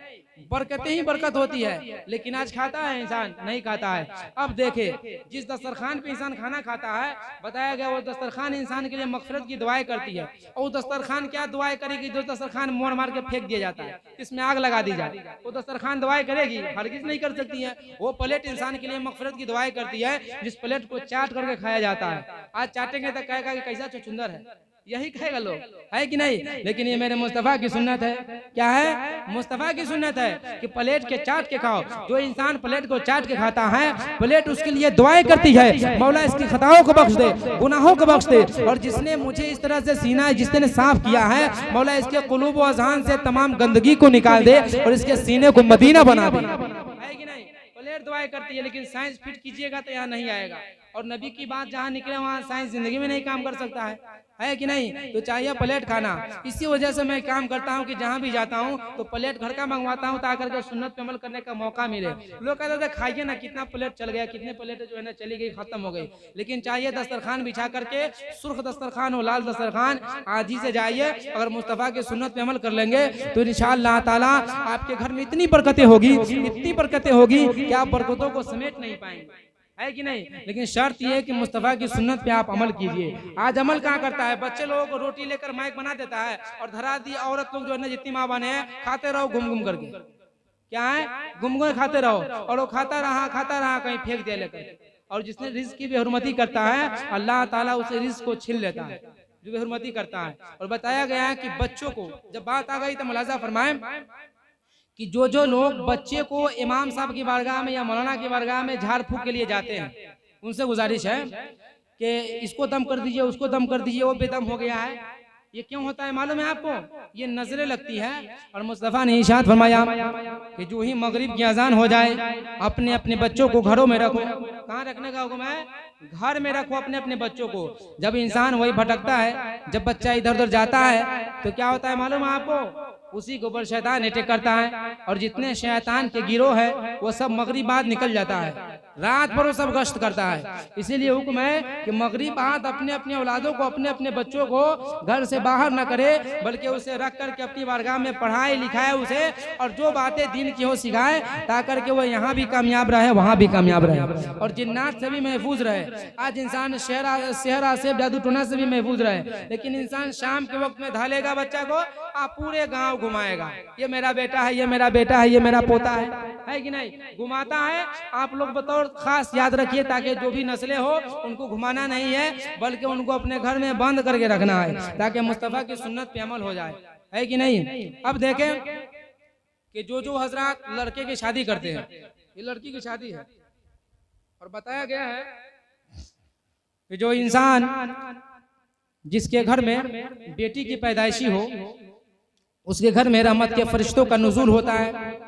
बरकतें ही बरकत होती है, लेकिन आज खाता है इंसान, नहीं खाता है। अब देखे जिस दस्तरखान पे इंसान खाना खाता है, बताया गया वो दस्तरखान इंसान के लिए मगफिरत की दुआएं करती है। और दस्तरखान क्या दुआएं करेगी, जो दस्तरखान मोड़ मार के फेंक दिया जाता है, इसमें आग लगा दी जाती है, वो दस्तरखान दुआएं करेगी, हरगिज़ नहीं कर सकती है। वो प्लेट इंसान के लिए मगफिरत की दुआएं करती है, जिस प्लेट को चाट करके खाया जाता है। आज चाटेंगे तो कहेगा कि कैसा चुचुंदर है, यही कहेगा लोग, है कि नहीं। लेकिन ये मेरे मुस्तफ़ा की सुन्नत है, क्या है, मुस्तफ़ा की सुन्नत है कि प्लेट के चाट के खाओ। जो इंसान प्लेट को चाट के खाता है, प्लेट उसके लिए दुआएं करती है, मौला इसकी खताओं को बख्श दे, गुनाहों को बख्श दे। और जिसने मुझे इस तरह से सीना जिसने साफ किया है, मौला इसके कुलूब व अज़हान से तमाम गंदगी को निकाल दे और इसके सीने को मदीना बना दे, है कि नहीं। प्लेट दुआएं करती है, लेकिन साइंस फिट कीजिएगा तो यहाँ नहीं आएगा। और नबी की बात जहाँ निकले वहाँ साइंस जिंदगी में नहीं काम कर सकता है कि नहीं। तो चाहिए प्लेट खाना। इसी वजह से मैं काम करता हूँ कि जहाँ भी जाता हूँ तो प्लेट घर का मंगवाता हूँ, ताकि के सुन्नत पे अमल करने का मौका मिले। लोग कहते थे खाइए ना, कितना प्लेट चल गया, कितने प्लेट जो है ना चली गई, खत्म हो गई। लेकिन चाहिए दस्तरखान बिछा करके, सुर्ख दस्तरखान हो, लाल दस्तरखान, आजी से जाइए। अगर मुस्तफ़ा की सुन्नत पे अमल कर लेंगे तो इंशाअल्लाह ताला आपके घर में इतनी बरकतें होगी, इतनी बरकतें होगी कि आप बरकतों को समेट नहीं पाएंगे, है कि नहीं। लेकिन शर्त यह है कि मुस्तफ़ा की सुन्नत पे आप अमल कीजिए। आज अमल कहाँ करता है, बच्चे लोगों को रोटी लेकर माइक बना देता है और धरा दी। औरत लोग जो है ना, जितनी माँ बने हैं, खाते रहो घूम घूम करके, क्या है, घूम घूम खाते रहो। और वो खाता रहा कहीं फेंक दिया लेकर। और जिसने रिज़्क़ की बेहुरमती करता है, अल्लाह ताला उसे रिज़्क़ को छीन लेता है, जो बेहुरमती करता है। और बताया गया है कि बच्चों को, जब बात आ गई तो मुलाजा फरमाए कि जो लोग बच्चे को इमाम साहब की बारगाह में या मौलाना की बारगाह में झाड़ फूक के लिए जाते हैं, उनसे गुजारिश है कि इसको दम कर दीजिए, उसको दम कर दीजिए, वो बेदम हो गया है। ये क्यों होता है मालूम है आपको? ये नजरें लगती है। और मुस्तफ़ा ने इरशाद फरमाया कि जो ही मगरिब की अजान हो जाए, अपने अपने बच्चों को घरों में रखो। कहाँ रखने का हुक्म है? घर में रखो अपने अपने बच्चों को। जब इंसान वही भटकता है, जब बच्चा इधर उधर जाता है तो क्या होता है मालूम है आपको? उसी के ऊपर शैतान अटैक करता है और जितने शैतान के गिरोह है वो सब मगरिब बाद निकल जाता है। रात भर वो सब गश्त करता है। इसीलिए हुक्म है कि मगरिब बाद अपने अपने औलादों को, अपने अपने बच्चों को घर से बाहर न करे, बल्कि उसे रख करके अपनी बारगाह में पढ़ाए लिखाए उसे, और जो बातें दीन की हो सिखाए, ताकि के वो यहाँ भी कामयाब रहे, वहाँ भी कामयाब रहे, और जिन्नात से भी महफूज रहे। आज इंसान शहरा से, जादू टोना से भी महफूज रहे, लेकिन इंसान शाम के वक्त में ढालेगा बच्चा को, आप पूरे गांव घुमाएगा, ये मेरा बेटा है, ये मेरा बेटा है, ये मेरा पोता है कि नहीं, घुमाता है। आप लोग बतौर खास याद रखिए, ताकि जो भी नस्लें हो उनको घुमाना नहीं है, बल्कि उनको अपने घर में बंद करके रखना है, ताकि मुस्तफा की सुन्नत पे अमल हो जाए, है कि नहीं। अब देखें कि जो हजरात लड़के की शादी करते हैं, ये लड़की की शादी है, और बताया गया है कि जो इंसान जिसके घर में बेटी की पैदाइशी हो, उसके घर में रहमत के फरिश्तों का नुज़ूल होता है,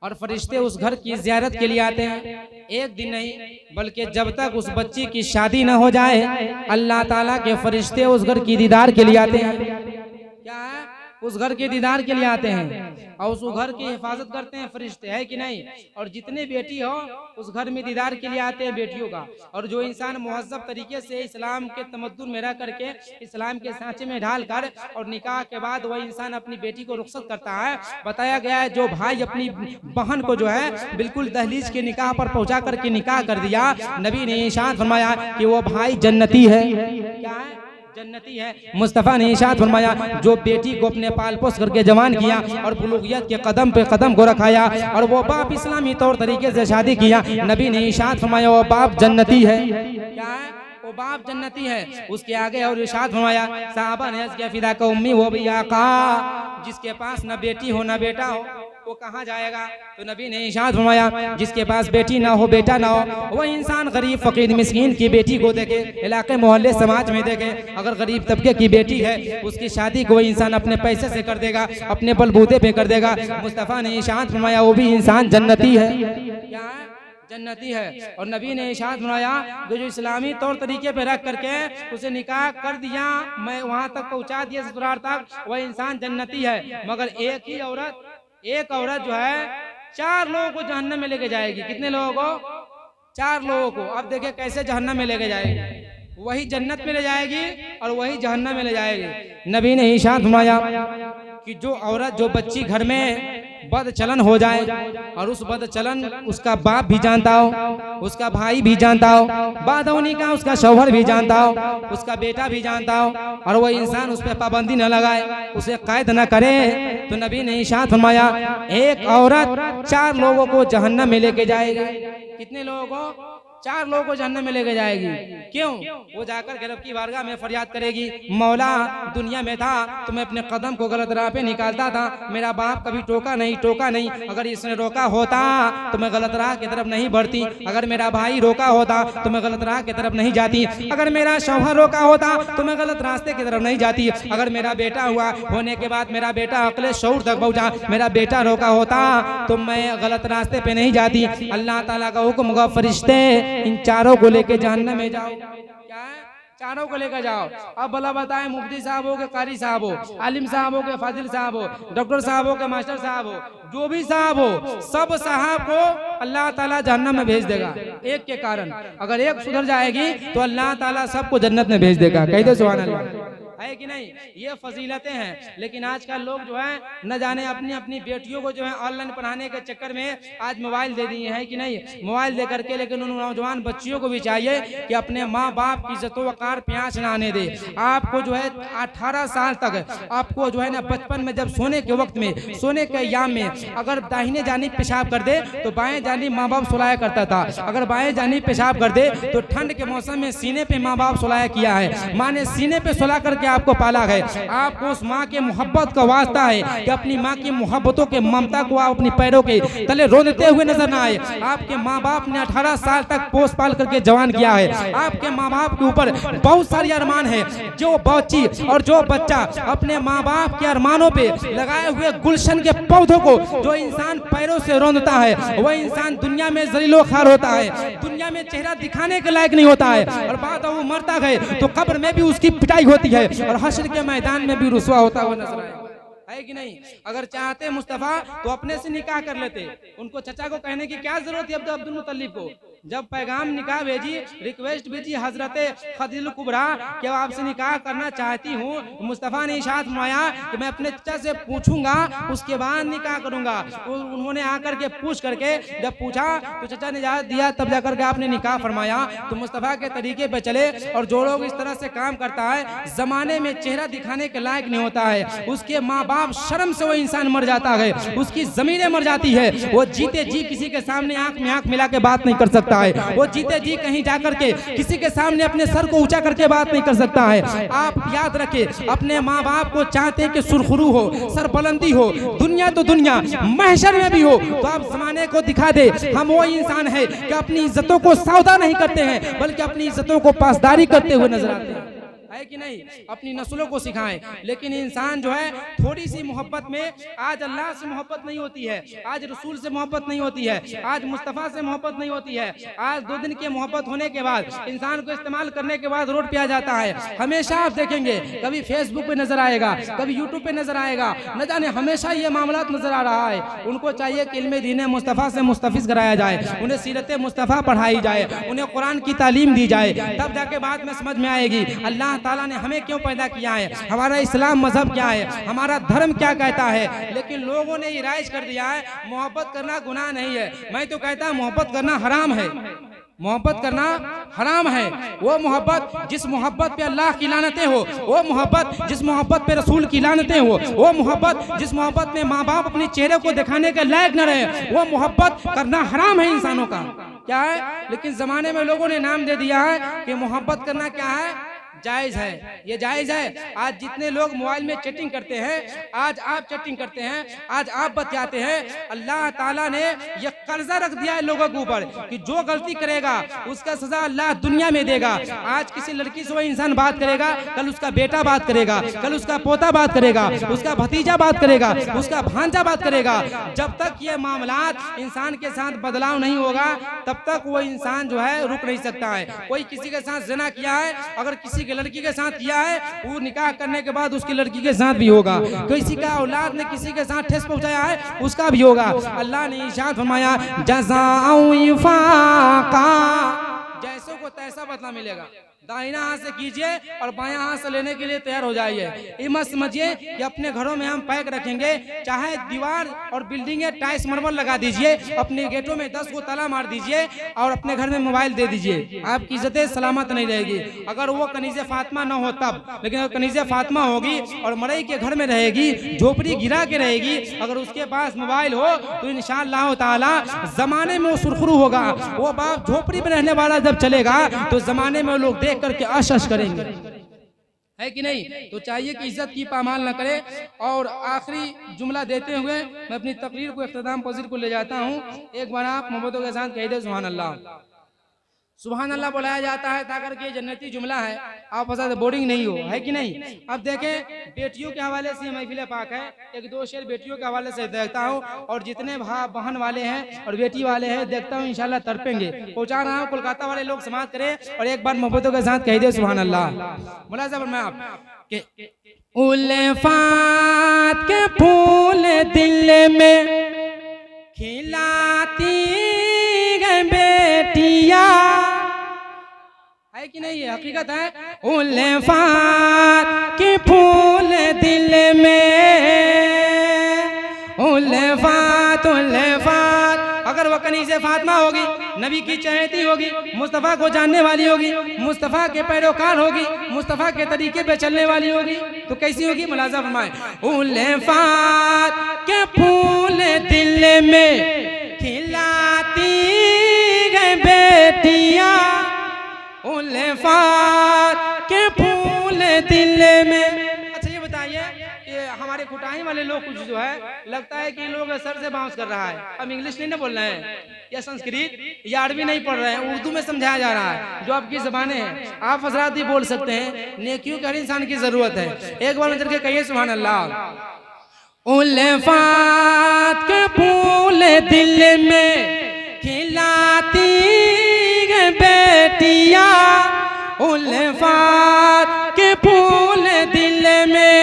और फरिश्ते उस घर की ज़ियारत के लिए आते हैं। एक दिन नहीं, बल्कि जब तक उस बच्ची की शादी न हो जाए, अल्लाह ताला के फरिश्ते उस घर की दीदार के लिए आते हैं। क्या है? उस घर के दीदार के लिए आते हैं, और उस घर की हिफाजत करते हैं फरिश्ते, है कि नहीं। और जितने बेटी हो उस घर में दीदार के लिए आते हैं बेटियों का। और जो इंसान मुहज़्ज़ब तरीके से इस्लाम के तमद्दुन में रह करके, इस्लाम के सांचे में ढाल कर, और निकाह के बाद वह इंसान अपनी बेटी को रुखसत करता है। बताया गया है जो भाई अपनी बहन को जो है बिल्कुल दहलीज के निकाह पर पहुंचा करके निकाह कर दिया, नबी ने इरशाद फरमाया कि वो भाई जन्नती है। क्या है? जन्नती है। मुस्तफ़ा ने इरशाद फरमाया जो बेटी को अपने पाल पोस करके जवान किया और बुलूगियत के कदम पे कदम को रखाया, और वो बाप इस्लामी तौर तरीके से शादी किया, नबी ने इरशाद फरमाया वो बाप जन्नती है। क्या है? वो बाप जन्नती है। उसके आगे और इरशाद फरमाया, साहबा ने अर्ज़ किया फिदा का उम्मी वो भी आका, जिसके पास न बेटी हो न बेटा हो वो कहाँ जाएगा। तो नबी ने इरशाद फरमाया जिसके पास बेटी ना हो बेटा ना हो, वह इंसान गरीब फकीर मिस्कीन की बेटी को देखे, इलाके मोहल्ले समाज में देखे। अगर गरीब तबके की बेटी है उसकी शादी को वह इंसान अपने पैसे से कर देगा, अपने बलबूते पे कर देगा। मुस्तफ़ा ने इरशाद फरमाया वो भी इंसान जन्नती है। क्या है? जन्नती है। और नबी ने इरशाद फरमाया जो इस्लामी तौर तरीके पे रख करके उसे निकाह कर दिया, मैं वहाँ तक पहुँचा दिया ससुराल तक, वह इंसान जन्नती है। मगर एक औरत जो है 4 लोगों को जहन्नम में लेके जाएगी। कितने लोगों को? 4 लोगों को। अब देखिए कैसे जहन्नम में लेके जाएगी, वही जन्नत में ले जाएगी और वही जहन्नम में ले जाएगी। नबी ने इरशाद फरमाया कि जो औरत जो बच्ची घर में बदचलन हो जाए, और उस बदचलन उसका बाप भी जानता हो, उसका भाई भी जानता हो, बादौनी का उसका शौहर भी जानता हो, उसका बेटा भी जानता हो, और वह इंसान उस पर पाबंदी न लगाए, उसे कैद न करे, तो नबी ने इरशाद फरमाया एक औरत 4 लोगों को जहन्नम में लेके जाएगी। कितने लोगों को? 4 लोगों को जहन्नम में लेके जाएगी। क्यों? वो जाकर रब की बारगाह में फरियाद करेगी, मौला दुनिया में था तो मैं अपने कदम को गलत राह पे निकालता था, मेरा बाप कभी टोका नहीं, अगर इसने रोका होता तो मैं गलत राह की तरफ नहीं बढ़ती, अगर मेरा भाई रोका होता तो मैं गलत राह की तरफ नहीं जाती, अगर मेरा शौहर रोका होता तो मैं गलत रास्ते की तरफ नहीं जाती, अगर मेरा बेटा हुआ होने के बाद मेरा बेटा अक्ले शऊर तक पहुंचा, मेरा बेटा रोका होता तो मैं गलत रास्ते पे नहीं जाती। अल्लाह ताला का हुक्म होगा फरिश्ते इन 4 को लेके जहन्नम में जाओ। क्या है? 4 को लेकर जाओ। अब भला बताएं मुफ्ती साहब हो के कारी साहब हो, आलिम साहब हो के फाजिल साहब हो, डॉक्टर साहब हो के मास्टर साहब हो, जो भी साहब हो, सब साहब को अल्लाह ताला जहन्नम में भेज देगा एक के कारण। अगर एक सुधर जाएगी तो अल्लाह ताला सबको जन्नत में भेज देगा। कह दो सुभान अल्लाह। है कि नहीं? ये फजीलतें हैं। लेकिन आजकल लोग जो है न जाने अपनी अपनी बेटियों को जो है ऑनलाइन पढ़ाने के चक्कर में आज मोबाइल दे दिए हैं कि नहीं, मोबाइल दे करके। लेकिन उन नौजवान बच्चियों को भी चाहिए कि अपने माँ बाप की इज्जत वकार प्यास न आने दे। आपको जो है 18 साल तक आपको जो है ना बचपन में जब सोने के वक्त में, सोने के अय्याम में अगर दाहिने जानिब पेशाब कर दे तो बाएं जानिब माँ बाप सुलाया करता था, अगर बाएं जानिब पेशाब कर दे तो ठंड के मौसम में सीने पे माँ बाप सुलाया किया है। माँ ने सीने पे सुला करके आपको पाला है। आपको उस माँ के मोहब्बत का वास्ता है कि अपनी माँ की मोहब्बतों के ममता को आप अपनी पैरों के तले रोते हुए नजर ना आए। आपके माँ बाप ने 18 साल तक पोस पाल करके जवान किया है। आपके माँ बाप के ऊपर बहुत सारी अरमान है। जो बच्ची और जो बच्चा अपने माँ बाप के अरमानों पे लगाए हुए गुलशन के पौधों को जो इंसान पैरों से रोंदता है, वह इंसान दुनिया में जलीलो खार होता है, दुनिया में चेहरा दिखाने के लायक नहीं होता है, और बाद वो मरता है तो कब्र में भी उसकी पिटाई होती है और हश्र के मैदान में भी रुसवा होता हुआ नजर आएगा। है कि नहीं? अगर चाहते मुस्तफा तो अपने से निकाह कर लेते। उनको चचा को कहने की क्या जरूरत है अब्दुल मुत्तलिब को? जब पैगाम निकाह भेजी, रिक्वेस्ट भेजी हजरत खदीजुल कुबरा कि आपसे निकाह करना चाहती हूँ, मुस्तफ़ा ने इरशाद फरमाया कि मैं अपने चचा से पूछूंगा उसके बाद निकाह करूंगा। उन्होंने आकर के पूछ करके जब पूछा तो चचा ने इजाज़त दिया, तब जाकर के आपने निकाह फरमाया। तो मुस्तफ़ा के तरीके पे चले। और जो लोग इस तरह से काम करता है, जमाने में चेहरा दिखाने के लायक नहीं होता है, उसके माँ बाप शर्म से वो इंसान मर जाता है, उसकी जमीनें मर जाती है। वो जीते जी किसी के सामने आंख में आंख मिला के बात नहीं कर सकता है, वो जीते जी कहीं जाकर के किसी के सामने अपने सर को ऊंचा करके बात नहीं कर सकता है। आप याद रखें, अपने माँ बाप को चाहते कि सुरखरू हो, सरबुलंदी हो, दुनिया तो दुनिया महशर में भी हो, तो आप जमाने को दिखा दे हम वो इंसान है कि अपनी इज्जतों को सौदा नहीं करते हैं, बल्कि अपनी इज्जतों को पासदारी करते हुए नजर आते हैं, है कि नहीं? अपनी नस्लों को सिखाएं। लेकिन इंसान जो है थोड़ी सी मोहब्बत में, आज अल्लाह से मोहब्बत नहीं होती है, आज रसूल से मोहब्बत नहीं होती है, आज मुस्तफ़ा से मोहब्बत नहीं होती है, आज 2 दिन की मोहब्बत होने के बाद, इंसान को इस्तेमाल करने के बाद रोड पे आ जाता है। हमेशा आप देखेंगे कभी फेसबुक पे नजर आएगा, कभी यूट्यूब पे नजर आएगा, न जाने हमेशा ये मामला नजर आ रहा है। उनको चाहिए कि इल्मे दीन मुस्तफ़ा से मुस्तफ़िज़ कराया जाए, उन्हें सीरत मुस्तफ़ा पढ़ाई जाए, उन्हें कुरान की तालीम दी जाए, तब जाके बाद में समझ में आएगी अल्लाह ताला ने हमें क्यों पैदा किया है, हमारा इस्लाम मजहब क्या है, हमारा धर्म क्या कहता है। लेकिन लोगों ने ये राइज कर दिया है मोहब्बत करना गुनाह नहीं है। मैं तो कहता हूँ मोहब्बत करना हराम है, मोहब्बत करना हराम है। वो मोहब्बत जिस मोहब्बत पे अल्लाह की लानतें हो, वो मोहब्बत जिस मोहब्बत पे रसूल की लानतें हो, वो मोहब्बत जिस मोहब्बत में माँ बाप अपने चेहरे को दिखाने के लायक न रहे, वो मोहब्बत करना हराम है इंसानों का। क्या है? लेकिन जमाने में लोगों ने नाम दे दिया है कि मोहब्बत करना क्या है, जायज है। ये जायज है। आज जितने लोग मोबाइल में चैटिंग करते हैं, आज आप चैटिंग करते हैं, आज आप बतियाते हैं, अल्लाह ताला ने ये कर्जा रख दिया है लोगों के ऊपर कि जो गलती करेगा उसका सजा अल्लाह दुनिया में देगा। आज किसी लड़की से वो इंसान बात करेगा, कल उसका बेटा बात करेगा, कल उसका पोता बात करेगा, उसका भतीजा बात करेगा, उसका भांजा बात करेगा। जब तक ये मामलात इंसान के साथ बदलाव नहीं होगा, तब तक वो इंसान जो है रुक नहीं सकता है। कोई किसी के साथ ज़िना किया है, अगर किसी लड़की के साथ किया है, वो निकाह करने के बाद उसकी लड़की के साथ भी होगा। किसी का औलाद ने किसी के साथ ठेस पहुंचाया है, उसका भी होगा। अल्लाह ने इरशाद फरमाया जज़ाउ विफाका, जैसों को तैसा बदला मिलेगा। दाहिना हाथ से कीजिए और बायां हाथ से लेने के लिए तैयार हो जाइए। ये मत समझिए कि अपने घरों में हम पैक रखेंगे, चाहे दीवार और बिल्डिंगें टाइल्स मार्बल लगा दीजिए, अपने गेटों में 10 को ताला मार दीजिए और अपने घर में मोबाइल दे दीजिए, आपकी इज्जतें सलामत नहीं रहेगी। अगर वो कनीज़े फातिमा न हो तब, लेकिन अगर कनीज़े फातिमा होगी और मड़ई के घर में रहेगी, झोपड़ी गिरा के रहेगी, अगर उसके पास मोबाइल हो तो इंशाअल्लाह ताला जमाने में वो सुरखरू होगा। वो बाप झोपड़ी में रहने वाला जब चलेगा तो जमाने में लोग देख करके आशश करेंगे, है कि नहीं? तो चाहिए कि इज्जत की पामाल न करे। और आखिरी जुमला देते हुए मैं अपनी तकरीर को इख्तिताम पजीर को ले जाता हूँ। एक बार आप मोहब्बतों के साथ कह दे सुभान अल्लाह। सुभान अल्लाह बुलाया जाता है ताकि के जन्नती जुमला है, आप फसा बोरिंग नहीं हो, है कि नहीं? अब देखें, बेटियों के हवाले से महफिल पाक है, 1-2 शेर बेटियों के हवाले से देखता हूँ, और जितने बहन वाले हैं और बेटी वाले हैं देखता हूँ इंशाल्लाह तड़पेंगे। पहुँचा रहा हूँ, कोलकाता वाले लोग समाप्त करें और एक बार मोहब्बतों के साथ कह दे सुभान अल्लाह। मुलाज़ा फरमाएं आप, उल्फात के फूल दिल में खिलाती है बेटियां, है कि नहीं? ये हकीकत है। उल्फात के फूल दिल में, उल्फात उल्फात, अगर वह कनीज़े फातिमा होगी, नबी की चहेती होगी, मुस्तफ़ा को जानने वाली होगी, मुस्तफ़ा के पैरोकार होगी, मुस्तफ़ा के तरीके पे चलने वाली होगी, तो कैसी होगी? मुलाज़ा फरमाएं, उल्फात के फूल दिल में खिलाती है बेटियां, उल्फात के फूल दिल में। अच्छा ये बताइए कि हमारे कुटाई वाले लोग कुछ जो है लगता है कि लोग सर से बाउंस कर रहा है। हम इंग्लिश नहीं ना बोल रहे हैं, या संस्कृत या अरबी नहीं पढ़ रहे हैं, उर्दू में समझाया जा रहा है जो आपकी ज़बानें हैं। आप हज़रात भी बोल सकते हैं, नेकियों के हर इंसान की ज़रूरत है। एक बार नजर के कहिए सुभान अल्लाह। उल्फात के फूल दिल में खिलाती बेटियां, उल्फात के फूल दिल में,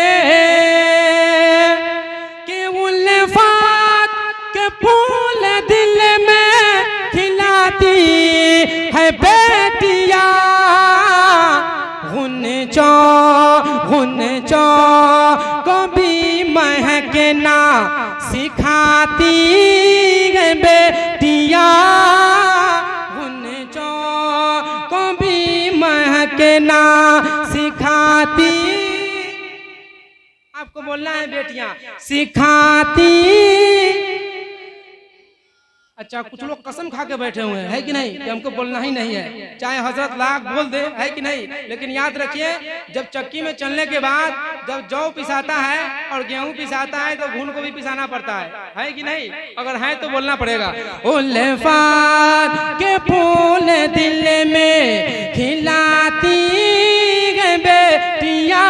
कि उल्फात के फूल दिल में खिलाती महकना सिखाती है बेटियां, गुंजों को भी महकना सिखाती, आपको बोलना है बेटियां सिखाती। अच्छा, कुछ लोग कसम खा के बैठे हुए हैं, है कि नहीं, कि हमको बोलना ही नहीं है, चाहे हजरत लाख बोल दे, है कि नहीं। लेकिन याद रखिए, जब चक्की में चलने के बाद जब जौ पिसाता है और गेहूं पिसाता है तो घुन को भी पिसाना पड़ता है कि नहीं। अगर है तो बोलना पड़ेगा। उल्फात के फूल दिल में खिलाती है बेटियां,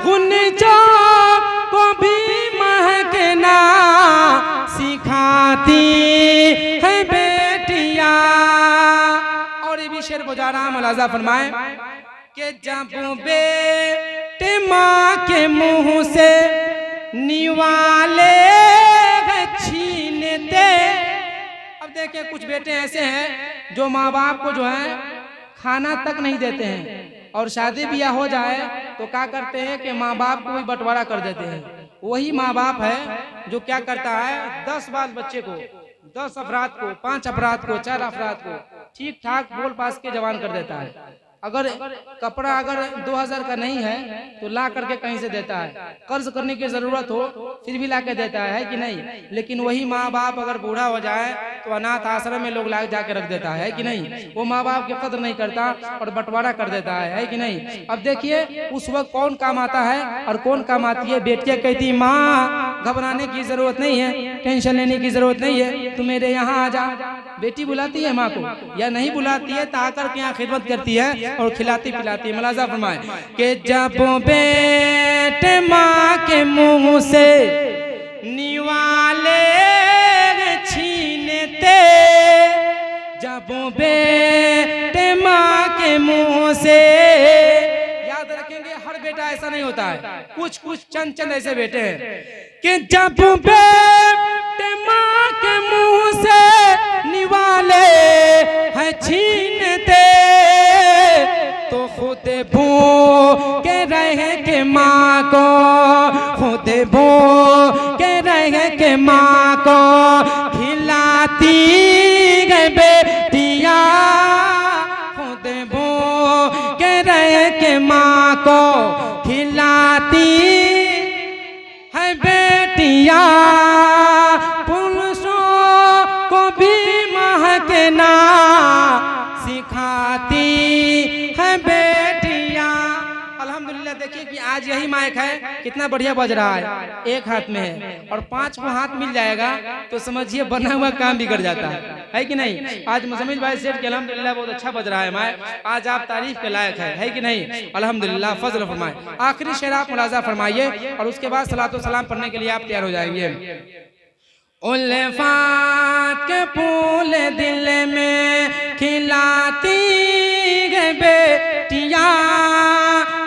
गुंजों को भी महकना सिखाती है बेटियां। और ये भी शेर गुजारा मुलाजा फरमाए कि जब बेटे माँ के मुंह से निवाले छीनते। अब देखिए, कुछ बेटे ऐसे हैं जो माँ बाप को जो है खाना तक नहीं देते हैं, और शादी ब्याह हो जाए तो क्या करते हैं कि माँ बाप को भी बंटवारा कर देते हैं। वही माँ बाप है जो क्या करता है, 10 बाल बच्चे को, 10 अफराद को, 5 अफराद को, 4 अफराद को ठीक ठाक बोल पास के जवान कर देता है। अगर कपड़ा अगर 2000 का नहीं है तो ला करके कहीं से देता है, कर्ज करने की जरूरत हो फिर भी ला के देता है कि नहीं। लेकिन वही माँ बाप अगर बूढ़ा हो जाए तो अनाथ आश्रम में लोग ला जाके रख देता है कि नहीं। वो माँ बाप की कदर नहीं करता और बंटवारा कर देता है कि नहीं। अब देखिए, उस वक्त कौन काम आता है और कौन काम आती है। बेटियां कहती, माँ घबराने की जरूरत नहीं है, टेंशन लेने की जरूरत नहीं है, तू मेरे यहाँ आ जा। बेटी बुलाती है माँ को या नहीं बुलाती है, ताकर के यहाँ खिदमत करती है और खिलाती पिलाती है। मुलाजा फरमाए कि जब बेटे माँ के मुंह से निवाले छीनते, जब बेटे माँ के मुंह से, याद रखेंगे हर बेटा ऐसा नहीं होता है, कुछ कुछ चंद ऐसे बेटे हैं कि जब बेटे माँ के मुंह से निवाले हैं छीनते, तो खुद भूखे रहे के माँ को, खुद भूखे रहे के माँ को खिलाती है बेटियां, खुद भूखे रहे के माँ को खिलाती है बेटियां, पुरुषों को भी महकना सिखाती है बेटियां। अल्हम्दुलिल्लाह, देखिए कि आज यही माइक है, कितना बढ़िया बज रहा है, एक हाथ में है और 5 को हाथ मिल जाएगा तो समझिए बना हुआ काम बिगड़ जाता है कि नहीं। आज मुजम्मिल भाई सेठ के अल्हम्दुलिल्लाह बहुत अच्छा बज रहा है माइक, आज आप तारीफ के लायक है कि नहीं। अल्हम्दुलिल्लाह, फजल फरमाए। आखिरी शेर आप मुलाजा फरमाइए और उसके बाद सलातो सलाम पढ़ने के लिए आप तैयार हो जाएंगे। उल्फात के फूल दिल में खिलाती है बेटियां,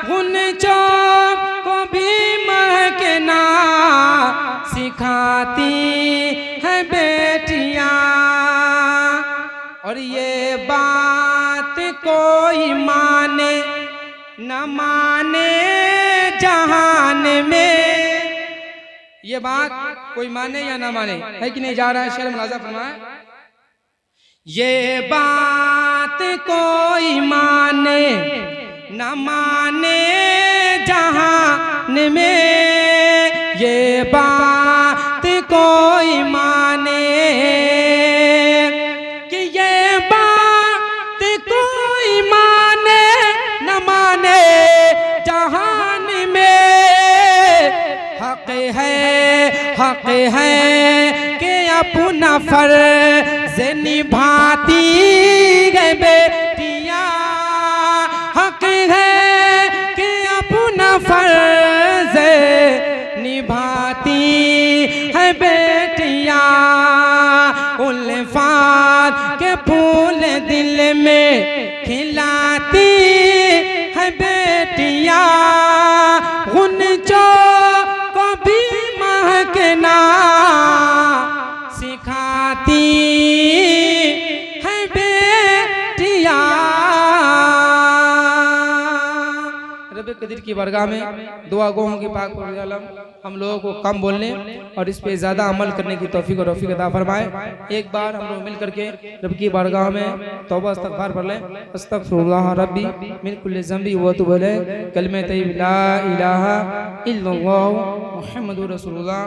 गुंजों को भी महकना सिखाती है बेटियां। और ये बात कोई माने न माने जहान में, ये बात कोई माने या ना माने, है कि नहीं। जा रहा है शेर मुलाजा फरमाए, ये बात कोई माने न माने जहान में, ये बात कोई माने कि ये बात कोई माने न माने जहान में, हक है कि अपना फर्ज निभाती है बेटियां, हक है कि अपना फर्ज निभाती है बेटियां। उल्फात के फूल दिल में खिलाती है बेटियां, गुंजों को भी महकना सिखाती है बेटियां। रब कदीर की बरगाह में दुआ गो की पाक हम लोगों को कम बोलने और इस पे ज़्यादा अमल करने की तौफीक और रफ़ीक अता फरमाए। एक बार हम लोग मिल करके रब की बारगाह में तौबा इस्तग़फ़ार पढ़ लें। अस्तग़फ़िरुल्लाह रब्बी मिन कुल्लि ज़ंबी व अतूबु इलैह, कलिमा तय्यिबा ला इलाहा इल्लल्लाह मुहम्मदुर रसूलुल्लाह।